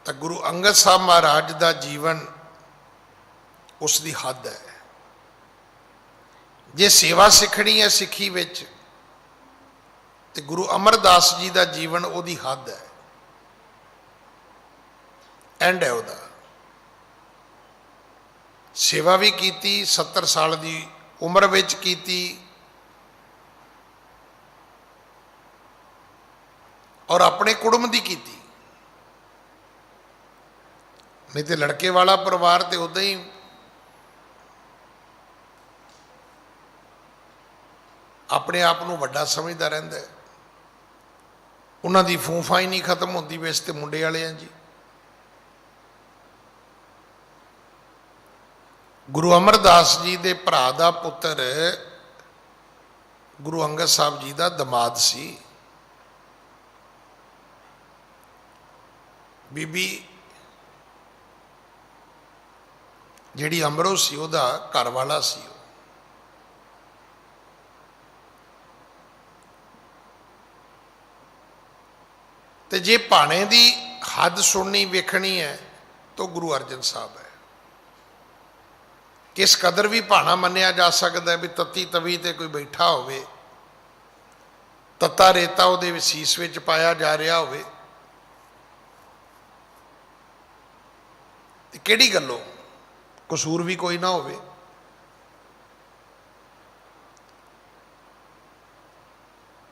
तो गुरु अंगद साहब महाराज का जीवन उसकी हद है। जे सेवा सीखनी है सिੱਖੀ विच, तो गुरु अमरदास जी का जीवन उसकी हद है, एंड है वह। सेवा भी की 70 साल की उम्र विच की, और अपने कुटुंब की की। नहीं तो लड़के वाला परिवार तो उदा ही अपने आप को वड्डा समझता रहिंदा है। उन्हां दी फूफा ही नहीं खत्म होती भी इस ते मुंडे वाले हैं जी। गुरु अमरदास जी के भरा का पुत्र गुरु अंगद साहब जी का दमाद सी। बीबी जिहड़ी अमरो सी उहदा घर वाला सी। ते जे भाणे की हद सुननी वेखनी है तो गुरु अर्जन साहब है। किस कदर भी भाणा मन्निया जा सकता है भी तत्ती तवी ते कोई बैठा होवे, तत्ता रेता उहदे वसीस विच पाया जा रहा होवे, ते किहड़ी गल्लों कसूर भी कोई ना होवे।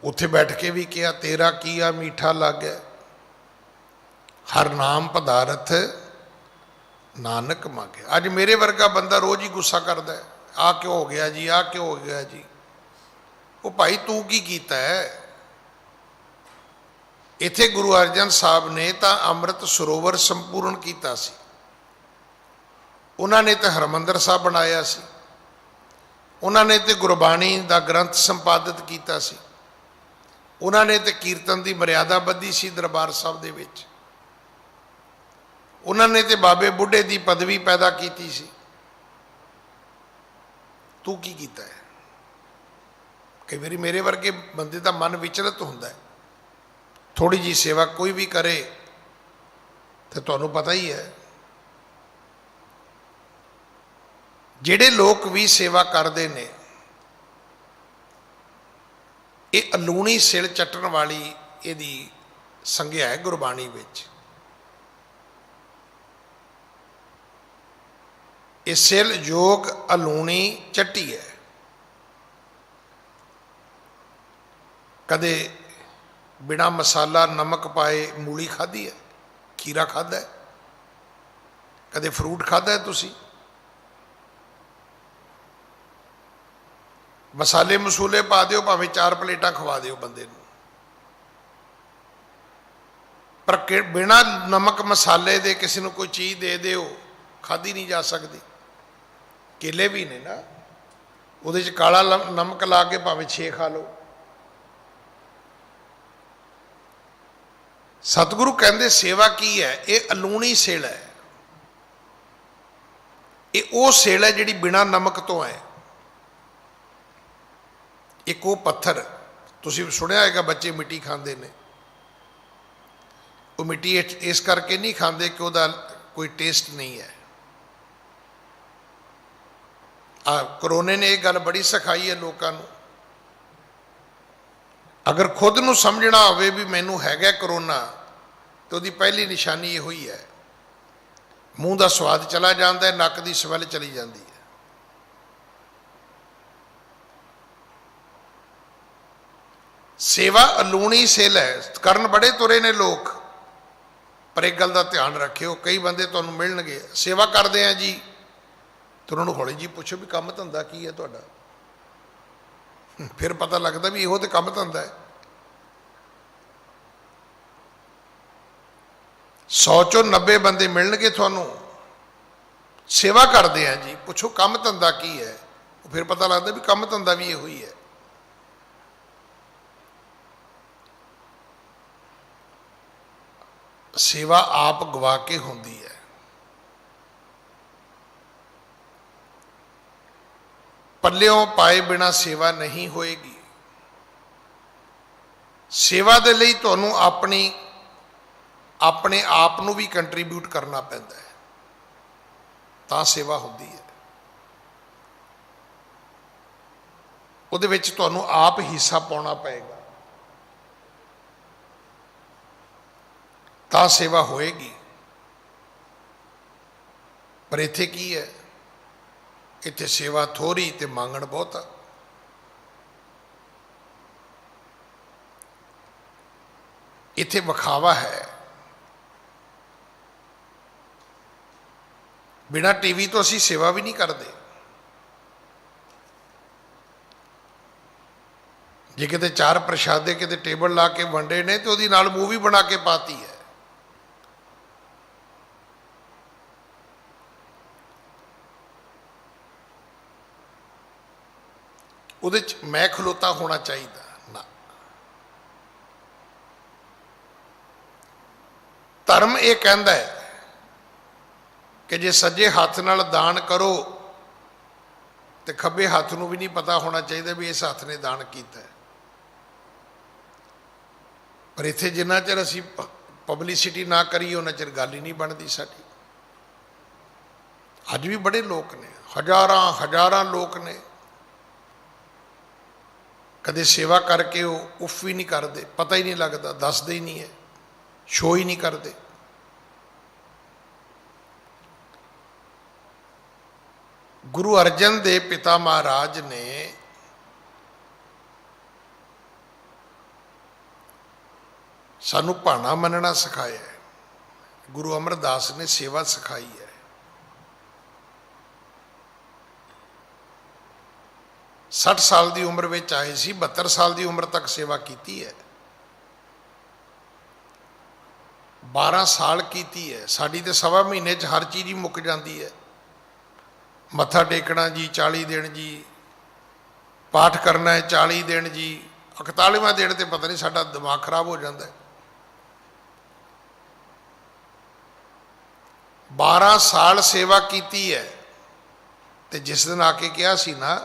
उत्थे बैठ के भी कहा तेरा किया मीठा लागे, हर नाम पदारथ नानक मांगे। अज मेरे वर्गा बंदा रोज ही गुस्सा करता है, आ क्यों हो गया जी, आ क्यों हो गया जी। वो भाई तू की कीता है। इत्थे गुरु अर्जन साहब ने तो अमृत सरोवर संपूर्ण किया सी। उन्होंने तो हरमंदर साहब बनाया सी। उन्होंने तो गुरबाणी का ग्रंथ संपादित किया सी। उन्होंने तो कीर्तन की मर्यादा बधी सी दरबार साहब दे विच। उन्होंने तो बाबे बुढ़े की पदवी पैदा की सी। तू की कीता है। कई बार मेरे वर्गे बंदे का मन विचलित होंदा है। थोड़ी जी सेवा कोई भी करे तो तुहानू पता ही है। जिहड़े लोग भी सेवा करते हैं, ये अलूणी सिल चट्टण वाली यदी संज्ञा है गुरबाणी विच। ये सिल योग अलूणी चट्टी है। कदे बिना मसाला नमक पाए मूली खाधी है, खीरा खाधा है, कदे फ्रूट खाधा है। तुसी मसाले मसूले पा दो, भावें 4 प्लेटां खवा दो बंदे नूं, पर बिना नमक मसाले दे किसी को कोई चीज़ दे दो खाधी नहीं जा सकती। केले भी ने ना, वो काला नमक ला के भावें 6 खा लो। सतगुरु कहते सेवा की है, ये अलूणी सेल है, ये वो सेल है जिहड़ी बिना नमक तो है। एक वो पत्थर तुसीं सुनिया होगा बच्चे मिट्टी खाते हैं, वो मिट्टी इस करके नहीं खाते कि उसका कोई टेस्ट नहीं है। करोने ने एक गल बड़ी सिखाई है लोगों को, अगर खुद नूं समझना होवे भी मैनू हैगा करोना तो उसकी पहली निशानी ये हुई है, मूँह का स्वाद चला जाता है, नक की स्मैल चली जाती है। सेवा अलूणी सेल है, करन बड़े तुरे ने लोग, पर एक गल का ध्यान रखियो, कई बंदे तुहानूं मिलणगे सेवा करते हैं जी, तो उन्होंने हौली जी पूछो भी काम धंधा की है तुहाडा, फिर पता लगता भी इहो तो काम धंधा है। 100 चों 90 बंदे मिलणगे तुहानूं सेवा करते हैं जी, पूछो काम धंधा की है, फिर पता लगता भी काम धंधा भी इहो ही है। सेवा आप गवा के होंदी है। पल्लियों पाए बिना सेवा नहीं होएगी। सेवा दे लई तुहानूं अपने आप नूं भी कंट्रीब्यूट करना पैंदा है, तां सेवा होंदी है। उहदे विच तुहानूं आप हिस्सा पाउणा पएगा, तां सेवा होएगी। पर इत्थे की है, इत्थे सेवा थोड़ी ते मांगण बहुत आ। इत्थे विखावा है। बिना टीवी तो असी सेवा भी नहीं करते। जे किते 4 प्रशादे किते टेबल ला के वंडे ने तो उहदी नाल मूवी बना के पाती है। उहदे च मैं खलोता होना चाहिए ना। धर्म ये कहता है कि जे सज्जे हाथ नाल दान करो तो खब्बे हाथ नूं भी नहीं पता होना चाहिए भी इस हाथ ने दान किया है। पर इत्थे जिन्ना चिर असीं पब्लिसिटी ना करिए उन्ना चिर गल ही नहीं बनती साडी। अज भी बड़े लोग ने, हज़ारां लोग ने, कदे सेवा करके वो उफ भी नहीं करते, पता ही नहीं लगता, दसदे ही नहीं है, शो ही नहीं करते। गुरु अर्जन देव पिता महाराज ने सानू भाना मनना सिखाया है, गुरु अमरदास ने सेवा सिखाई है। सठ साल की उम्र में आए सी, 72 साल की उम्र तक सेवा की है, 12 साल की है। साड़ी तो 1.25 महीने हर चीज़ ही मुक जाती है। मत्था टेकना जी 40 दिन जी, पाठ करना है 40 दिन जी, 41वां दिन तो पता नहीं साडा दिमाग खराब हो जाता है। 12 साल सेवा की है, तो जिस दिन आके कहा सी ना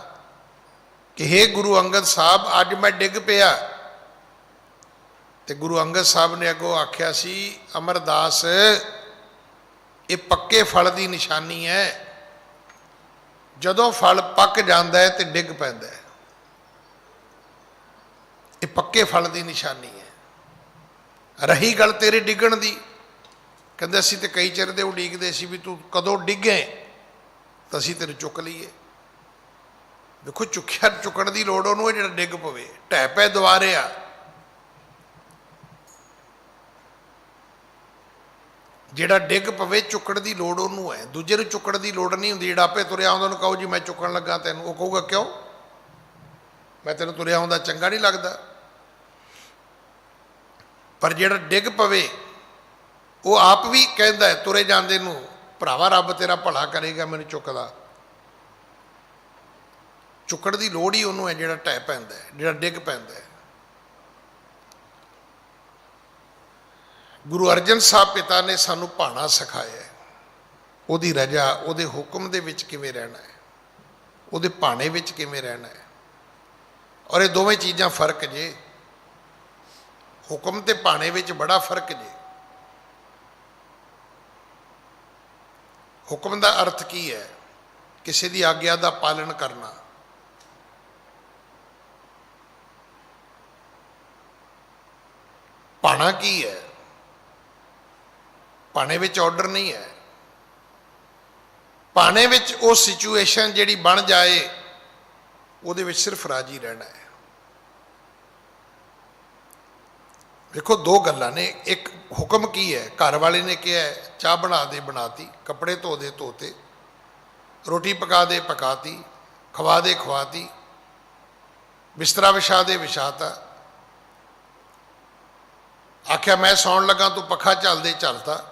कि हे गुरु अंगद साहब अज मैं डिग पिया, तो गुरु अंगद साहब ने अगों आख्या सी अमरदास ये पक्के फल की निशानी है, जदों फल पक जाता है तो डिग पैंदा है, ये पक्के फल की निशानी है। रही गल तेरे डिगण की, कहते असीं तो कई चिर दे उड़ीकदे सी भी तू कदों डिगे तो असीं तेरे चुक लीए। देखो चुक्या चुकण की लोड़ उन्होंने जो डिग पवे, ढह पै दुआरे आ। जिहड़ा डिग पवे चुकण की लोड़ उन्होंने है, दूजे नूं चुकण की लोड़ नहीं हुंदी। जिहड़ा आपे तुरिया आउंदा उहनूं कहो जी मैं चुकण लगा तैनूं, वो कहूगा क्यों, मैं तैनूं तुरिया आउंदा चंगा नहीं लगता। पर जिहड़ा डिग पवे ਉਹ ਆਪ ਵੀ ਕਹਿੰਦਾ ਤੁਰੇ ਜਾਂਦੇ ਨੂੰ, ਭਰਾਵਾ ਰੱਬ ਤੇਰਾ ਭਲਾ ਕਰੇਗਾ, ਮੈਨੂੰ ਚੁੱਕਦਾ। ਚੁੱਕਣ ਦੀ ਲੋੜ ਹੀ ਉਹਨੂੰ ਹੈ ਜਿਹੜਾ ਢਹਿ ਪੈਂਦਾ, ਜਿਹੜਾ ਡਿੱਗ ਪੈਂਦਾ। ਗੁਰੂ ਅਰਜਨ ਸਾਹਿਬ ਪਿਤਾ ਨੇ ਸਾਨੂੰ ਭਾਣਾ ਸਿਖਾਇਆ, ਉਹਦੀ ਰਜ਼ਾ, ਉਹਦੇ ਹੁਕਮ ਦੇ ਵਿੱਚ ਕਿਵੇਂ ਰਹਿਣਾ ਹੈ, ਉਹਦੇ ਭਾਣੇ ਵਿੱਚ ਕਿਵੇਂ ਰਹਿਣਾ ਹੈ। ਔਰ ਇਹ ਦੋਵੇਂ ਚੀਜ਼ਾਂ ਫਰਕ ਜੇ, ਹੁਕਮ ਤੇ ਭਾਣੇ ਵਿੱਚ ਬੜਾ ਫਰਕ ਜੇ। ਹੁਕਮ ਦਾ ਅਰਥ ਕੀ ਹੈ? ਕਿਸੇ ਦੀ ਆਗਿਆ ਦਾ ਪਾਲਣ ਕਰਨਾ। ਭਾਣਾ ਕੀ ਹੈ? ਭਾਣੇ ਵਿੱਚ ਆਰਡਰ ਨਹੀਂ ਹੈ। ਭਾਣੇ ਵਿੱਚ ਉਹ ਸਿਚੁਏਸ਼ਨ ਜਿਹੜੀ ਬਣ ਜਾਏ ਉਹਦੇ ਵਿੱਚ ਸਿਰਫ ਰਾਜੀ ਰਹਿਣਾ ਹੈ। ਦੇਖੋ ਦੋ ਗੱਲਾਂ ਨੇ, ਇੱਕ ਹੁਕਮ ਕੀ ਹੈ? ਘਰ ਵਾਲੇ ਨੇ ਕਿਹਾ ਚਾਹ ਬਣਾ ਦੇ, ਬਣਾਤੀ, ਕੱਪੜੇ ਧੋ ਦੇ, ਧੋਤੇ, ਰੋਟੀ ਪਕਾ ਦੇ, ਪਕਾਤੀ, ਖਵਾ ਦੇ, ਖਵਾਤੀ, ਬਿਸਤਰਾ ਵਿਛਾ ਦੇ, ਵਿਛਾਤਾ। ਆਖਿਆ ਮੈਂ ਸੌਣ ਲੱਗਾ, ਤੂੰ ਪੱਖਾ ਚੱਲ ਦੇ, ਚੱਲਤਾ।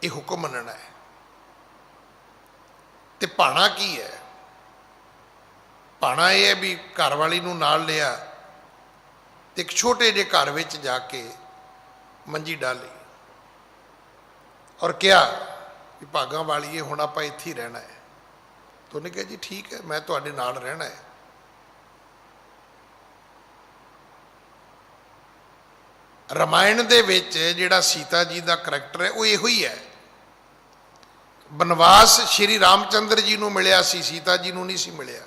ਇਹ ਹੁਕਮ ਮੰਨਣਾ ਹੈ। ਤੇ ਭਾਣਾ ਕੀ ਹੈ? ਭਾਣਾ ਇਹ ਹੈ ਵੀ ਘਰ ਵਾਲੀ ਨੂੰ ਨਾਲ ਲਿਆ ਤੇ ਇੱਕ ਛੋਟੇ ਜਿਹੇ ਘਰ ਵਿੱਚ ਜਾ ਕੇ ਮੰਜੀ ਡਾਲੀ ਔਰ ਕਿਹਾ ਵੀ ਭਾਗਾਂ ਵਾਲੀਏ ਹੁਣ ਆਪਾਂ ਇੱਥੇ ਹੀ ਰਹਿਣਾ ਹੈ। ਤਾਂ ਉਹਨੇ ਕਿਹਾ ਜੀ ਠੀਕ ਹੈ, ਮੈਂ ਤੁਹਾਡੇ ਨਾਲ ਰਹਿਣਾ ਹੈ। ਰਾਮਾਇਣ ਦੇ ਵਿੱਚ ਜਿਹੜਾ ਸੀਤਾ ਜੀ ਦਾ ਕਰੈਕਟਰ ਹੈ ਉਹ ਇਹੋ ਹੀ ਹੈ। ਬਨਵਾਸ ਸ਼੍ਰੀ ਰਾਮਚੰਦਰ ਜੀ ਨੂੰ ਮਿਲਿਆ ਸੀ, ਸੀਤਾ ਜੀ ਨੂੰ ਨਹੀਂ ਸੀ ਮਿਲਿਆ।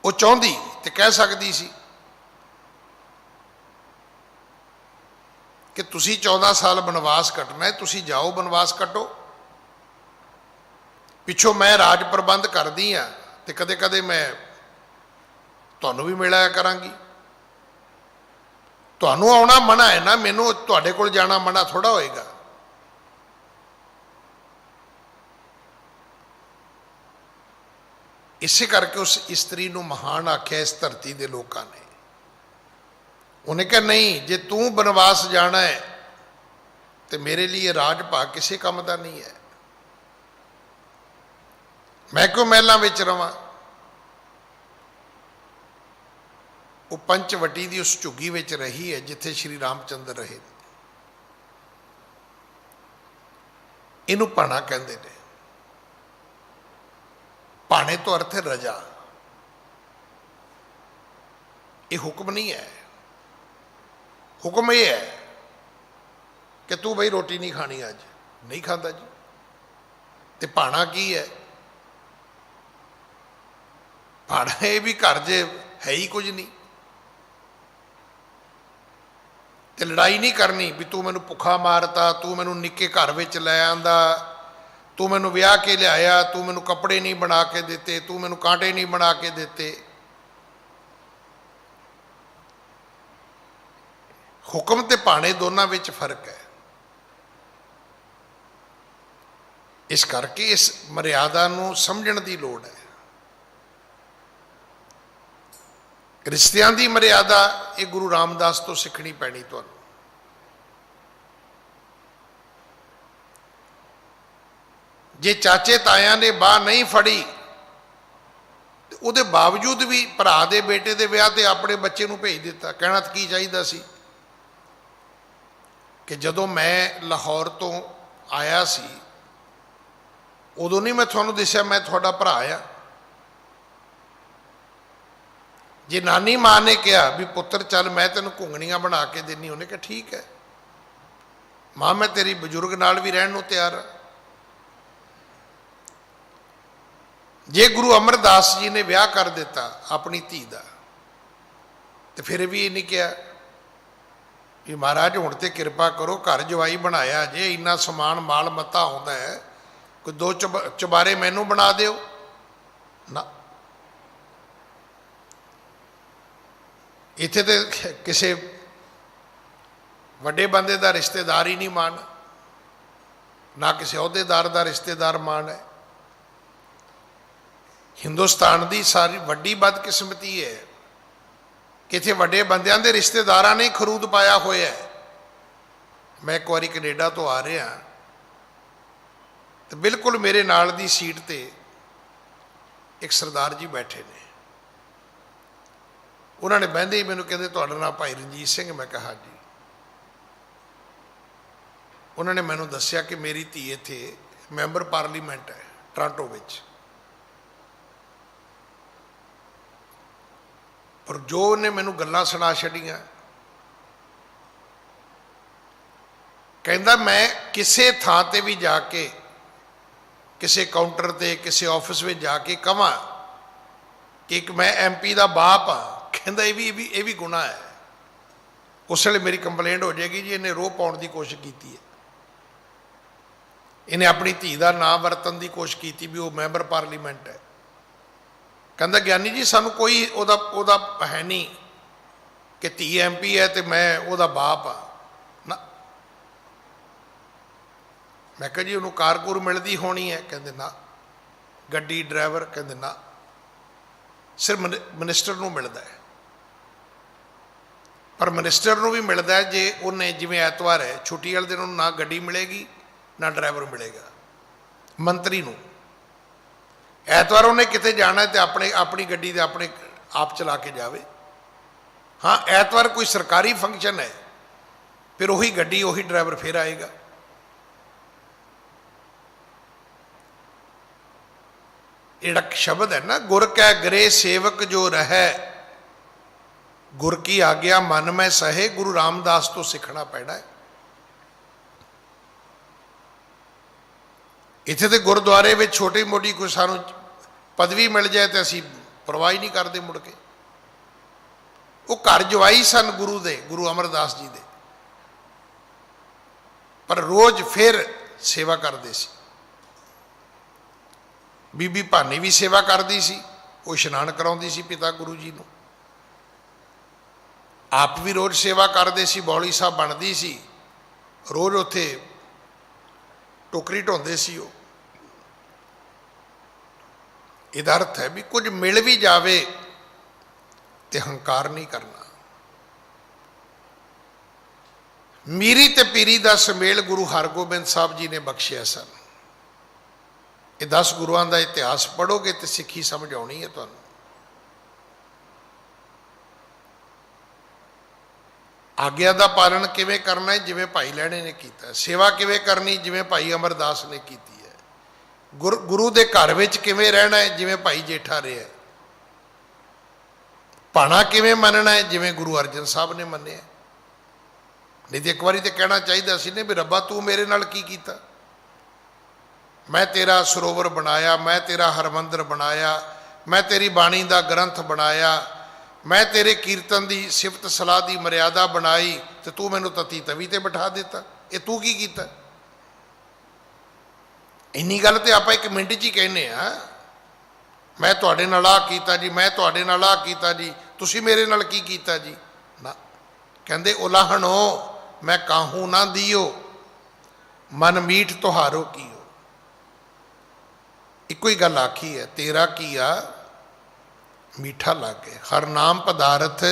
ਉਹ ਚਾਹੁੰਦੀ ਤੇ ਕਹਿ ਸਕਦੀ ਸੀ ਕਿ ਤੁਸੀਂ 14 ਸਾਲ ਬਨਵਾਸ ਕੱਟਣਾ ਹੈ, ਤੁਸੀਂ ਜਾਓ ਬਨਵਾਸ ਕੱਟੋ, ਪਿੱਛੋਂ ਮੈਂ ਰਾਜ ਪ੍ਰਬੰਧ ਕਰਦੀ ਹਾਂ ਤੇ ਕਦੇ ਕਦੇ ਮੈਂ ਤੁਹਾਨੂੰ ਵੀ ਮਿਲਿਆ ਕਰਾਂਗੀ। ਤੁਹਾਨੂੰ ਆਉਣਾ ਮਨਾ ਹੈ ਨਾ, ਮੈਨੂੰ ਤੁਹਾਡੇ ਕੋਲ ਜਾਣਾ ਮਨਾ ਥੋੜਾ ਹੋਏਗਾ। ਇਸੇ ਕਰਕੇ ਉਸ ਇਸਤਰੀ ਨੂੰ ਮਹਾਨ ਆਖਿਆ ਇਸ ਧਰਤੀ ਦੇ ਲੋਕਾਂ ਨੇ। ਉਹਨੇ ਕਿਹਾ ਨਹੀਂ, ਜੇ ਤੂੰ ਬਨਵਾਸ ਜਾਣਾ ਹੈ ਤੇ ਮੇਰੇ ਲਈ ਰਾਜ ਭਾਗ ਕਿਸੇ ਕੰਮ ਦਾ ਨਹੀਂ ਹੈ। ਮੈਂ ਕਿਉਂ ਮਹਿਲਾਂ ਵਿੱਚ ਰਵਾਂ? ਉਹ ਪੰਚਵਟੀ ਦੀ ਉਸ ਝੁੱਗੀ ਵਿੱਚ ਰਹੀ ਹੈ ਜਿੱਥੇ ਸ਼੍ਰੀ ਰਾਮਚੰਦਰ ਰਹੇ। ਇਹਨੂੰ ਭਾਣਾ ਕਹਿੰਦੇ ਨੇ। ਭਾਣੇ ਤੋਂ ਅਰਥ ਹੈ ਰਜਾ। ਇਹ ਹੁਕਮ ਨਹੀਂ ਹੈ। ਹੁਕਮ ਇਹ ਹੈ ਕਿ ਤੂੰ ਬਈ ਰੋਟੀ ਨਹੀਂ ਖਾਣੀ, ਅੱਜ ਨਹੀਂ ਖਾਂਦਾ ਜੀ। ਤੇ ਭਾਣਾ ਕੀ ਹੈ? ਭਾਣਾ ਇਹ ਵੀ ਘਰ 'ਚ ਹੈ ਹੀ ਕੁਝ ਨਹੀਂ ਤੇ ਲੜਾਈ ਨਹੀਂ ਕਰਨੀ ਵੀ ਤੂੰ ਮੈਨੂੰ ਭੁੱਖਾ ਮਾਰਤਾ, ਤੂੰ ਮੈਨੂੰ ਨਿੱਕੇ ਘਰ ਵਿੱਚ ਲੈ ਆਂਦਾ, ਤੂੰ ਮੈਨੂੰ ਵਿਆਹ ਕੇ ਲਿਆਇਆ, ਤੂੰ ਮੈਨੂੰ ਕੱਪੜੇ ਨਹੀਂ ਬਣਾ ਕੇ ਦਿੱਤੇ, ਤੂੰ ਮੈਨੂੰ ਕਾਂਟੇ ਨਹੀਂ ਬਣਾ ਕੇ ਦਿੱਤੇ। ਹੁਕਮ ਤੇ ਭਾਣੇ ਦੋਨਾਂ ਵਿੱਚ ਫਰਕ ਹੈ। ਇਸ ਕਰਕੇ ਇਸ ਮਰਿਆਦਾ ਨੂੰ ਸਮਝਣ ਦੀ ਲੋੜ ਹੈ। ਰਿਸ਼ਤਿਆਂ ਦੀ ਮਰਿਆਦਾ ਇਹ ਗੁਰੂ ਰਾਮਦਾਸ ਤੋਂ ਸਿੱਖਣੀ ਪੈਣੀ ਤੁਹਾਨੂੰ। ਜੇ ਚਾਚੇ ਤਾਇਆਂ ਨੇ ਬਾਹ ਨਹੀਂ ਫੜੀ ਤੇ ਉਹਦੇ ਬਾਵਜੂਦ ਵੀ ਭਰਾ ਦੇ ਬੇਟੇ ਦੇ ਵਿਆਹ ਤੇ ਆਪਣੇ ਬੱਚੇ ਨੂੰ ਭੇਜ ਦਿੱਤਾ। ਕਹਿਣਾ ਤਾਂ ਕੀ ਚਾਹੀਦਾ ਸੀ ਕਿ ਜਦੋਂ ਮੈਂ ਲਾਹੌਰ ਤੋਂ ਆਇਆ ਸੀ ਉਦੋਂ ਨਹੀਂ ਮੈਂ ਤੁਹਾਨੂੰ ਦੱਸਿਆ ਮੈਂ ਤੁਹਾਡਾ ਭਰਾ ਆ? ਜੇ ਨਾਨੀ ਮਾਂ ਨੇ ਕਿਹਾ ਵੀ ਪੁੱਤਰ ਚੱਲ ਮੈਂ ਤੈਨੂੰ ਘੁੰਗਣੀਆਂ ਬਣਾ ਕੇ ਦੇਣੀ, ਉਹਨੇ ਕਿਹਾ ਠੀਕ ਹੈ ਮਾਂ, ਮੈਂ ਤੇਰੀ ਬਜ਼ੁਰਗ ਨਾਲ ਵੀ ਰਹਿਣ ਨੂੰ ਤਿਆਰ ਹਾਂ। ਜੇ ਗੁਰੂ ਅਮਰਦਾਸ ਜੀ ਨੇ ਵਿਆਹ ਕਰ ਦਿੱਤਾ ਆਪਣੀ ਧੀ ਦਾ ਤੇ ਫਿਰ ਵੀ ਇਹ ਨਹੀਂ ਕਿਹਾ ਵੀ ਮਹਾਰਾਜ ਹੁਣ ਤੇ ਕਿਰਪਾ ਕਰੋ, ਘਰ ਜਵਾਈ ਬਣਾਇਆ ਜੇ, ਇੰਨਾ ਸਮਾਨ ਮਾਲ ਮੱਤਾ ਆਉਂਦਾ ਹੈ, ਕੋਈ ਦੋ ਚੁਬਾਰੇ ਮੈਨੂੰ ਬਣਾ ਦਿਓ ਨਾ। ਇੱਥੇ ਤੇ ਕਿਸੇ ਵੱਡੇ ਬੰਦੇ ਦਾ ਰਿਸ਼ਤੇਦਾਰ ਹੀ ਨਹੀਂ ਮਾਣ, ਨਾ ਕਿਸੇ ਅਹੁਦੇਦਾਰ ਦਾ ਰਿਸ਼ਤੇਦਾਰ ਮਾਣ ਹੈ। ਹਿੰਦੁਸਤਾਨ ਦੀ ਸਾਰੀ ਵੱਡੀ ਬਦਕਿਸਮਤੀ ਹੈ ਕਿ ਇੱਥੇ ਵੱਡੇ ਬੰਦਿਆਂ ਦੇ ਰਿਸ਼ਤੇਦਾਰਾਂ ਨੇ ਖਰੂਦ ਪਾਇਆ ਹੋਇਆ ਹੈ। मैं एक बारी कनेडा तो आ रहा तो बिल्कुल मेरे नाल दी सीट ते एक सरदार जी बैठे ने। उन्होंने बहते ही मैनू कहते तुहाडा नाम भाई रणजीत सिंह? मैं कहा जी। उन्होंने मैनू दसिया कि मेरी धी इत्थे मैंबर पार्लीमेंट है टोरंटो विच, पर जो उन्हें मैनू गल्लां सुना छड़ियां, कहंदा मैं किसी थां ते भी जाके किसी काउंटर ते किसी ऑफिस में जाके कहां कि एक मैं MP का बाप हाँ, कहंदा ये भी गुनाह है। उस वेले मेरी कंप्लेंट हो जाएगी जी इन्हें रोह पाउण की कोशिश की है, इन्हें अपनी धी का नाम वरतन की कोशिश की भी वो मैंबर पार्लीमेंट है। कहंदा ज्ञानी जी सानू कोई ओदा है नहीं कि धी MP है तो मैं ओदा बाप हाँ ना। मैं कहा जी उन्होंने कारकूर मिलती होनी है? कहते ना। गड्डी ड्राइवर? कहते ना, सिर्फ मिनिस्टर नूं मिलता है। पर मिनिस्टर नूं भी मिलता है जे उन्हें जिवें ऐतवार है छुट्टी वाले दिन ना गड्डी मिलेगी ना ड्राइवर मिलेगा। मंत्री नूं ऐतवार उन्हें किते जाना है तो अपनी गड्डी ते अपने आप चला के जावे। हाँ ऐतवार कोई सरकारी फंक्शन है फिर वही गड्डी वही ड्राइवर फिर आएगा। एड़ा शब्द है ना, गुर कै गृह सेवक जो रहे, गुर की आज्ञा मन में सहे, गुरु रामदास तो सीखना पैना है। इत्थे तो गुरुद्वारे में छोटी मोटी कोई सानू पदवी मिल जाए तो असी परवाह ही नहीं करते मुड़ के। वो घर जवाई सन गुरु दे, गुरु अमरदास जी दे, पर रोज फिर सेवा करते सी। बीबी भानी भी सेवा करती सी, वो इशनान कराउंदी सी पिता गुरु जी नूं। आप भी रोज़ सेवा करते सी, बौली साहब बनती सी, रोज़ उत्थे टोकरी ढोंदे सी। वो इहदा अर्थ है भी कुछ मिल भी जावे ते हंकार नहीं करना। मीरी ते पीरी दा सुमेल गुरु हरगोबिंद साहब जी ने बख्शिया सन। ये 10 गुरुआं का इतिहास पढ़ोगे तो सिक्खी समझ आनी है तुहानूं। आग्या का पालन किवें करना है? जिवें भाई लैणे ने कीता। सेवा किवें करनी? जिवें भाई अमरदास ने कीती है। गुरु के घर विच किवें रहना है? जिवें भाई जेठा रहा है। भाणा किवें मनना है? जिवें गुरु अर्जन साहब ने मन्निया। नहीं तो एक बारी तो कहना चाहिए सी ने भी रब्बा तू मेरे नाल की कीता? मैं तेरा सरोवर बनाया, मैं तेरा हरमंदर बनाया, मैं तेरी बाणी का ग्रंथ बनाया, मैं तेरे कीर्तन की सिफत सलाह की मर्यादा बनाई, तो तू मैनू तती तवी ते बिठा दिता। ये तू की कीता? इन्नी गल तो आप एक मिनट च ही कहने मैं तुहाडे नाल आ कीता जी, मैं तुहाडे नाल आ कीता जी, तुसी मेरे नाल की कीता जी? ना। कहंदे उलाहणो मैं काहू ना दियो, मन मीठ तुहारो कीओ। इको ही गल आखी है, तेरा किया मीठा लागे, हर नाम पदार्थ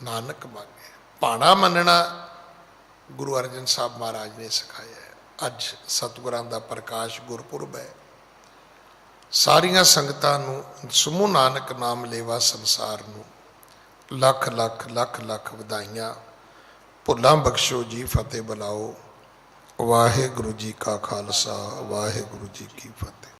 नानक मांगे। भाणा मनना गुरु अर्जन साहब महाराज ने सिखाया है। अज सतगुरां दा प्रकाश गुरपुरब है। सारियां संगतां नूं समूह नानक नाम लेवा संसार नूं लख लख लख लख वधाइयां। भुल्लां बख्शो जी, फतेह बुलाओ। वाहिगुरू जी का खालसा, वाहिगुरू जी की फतेह।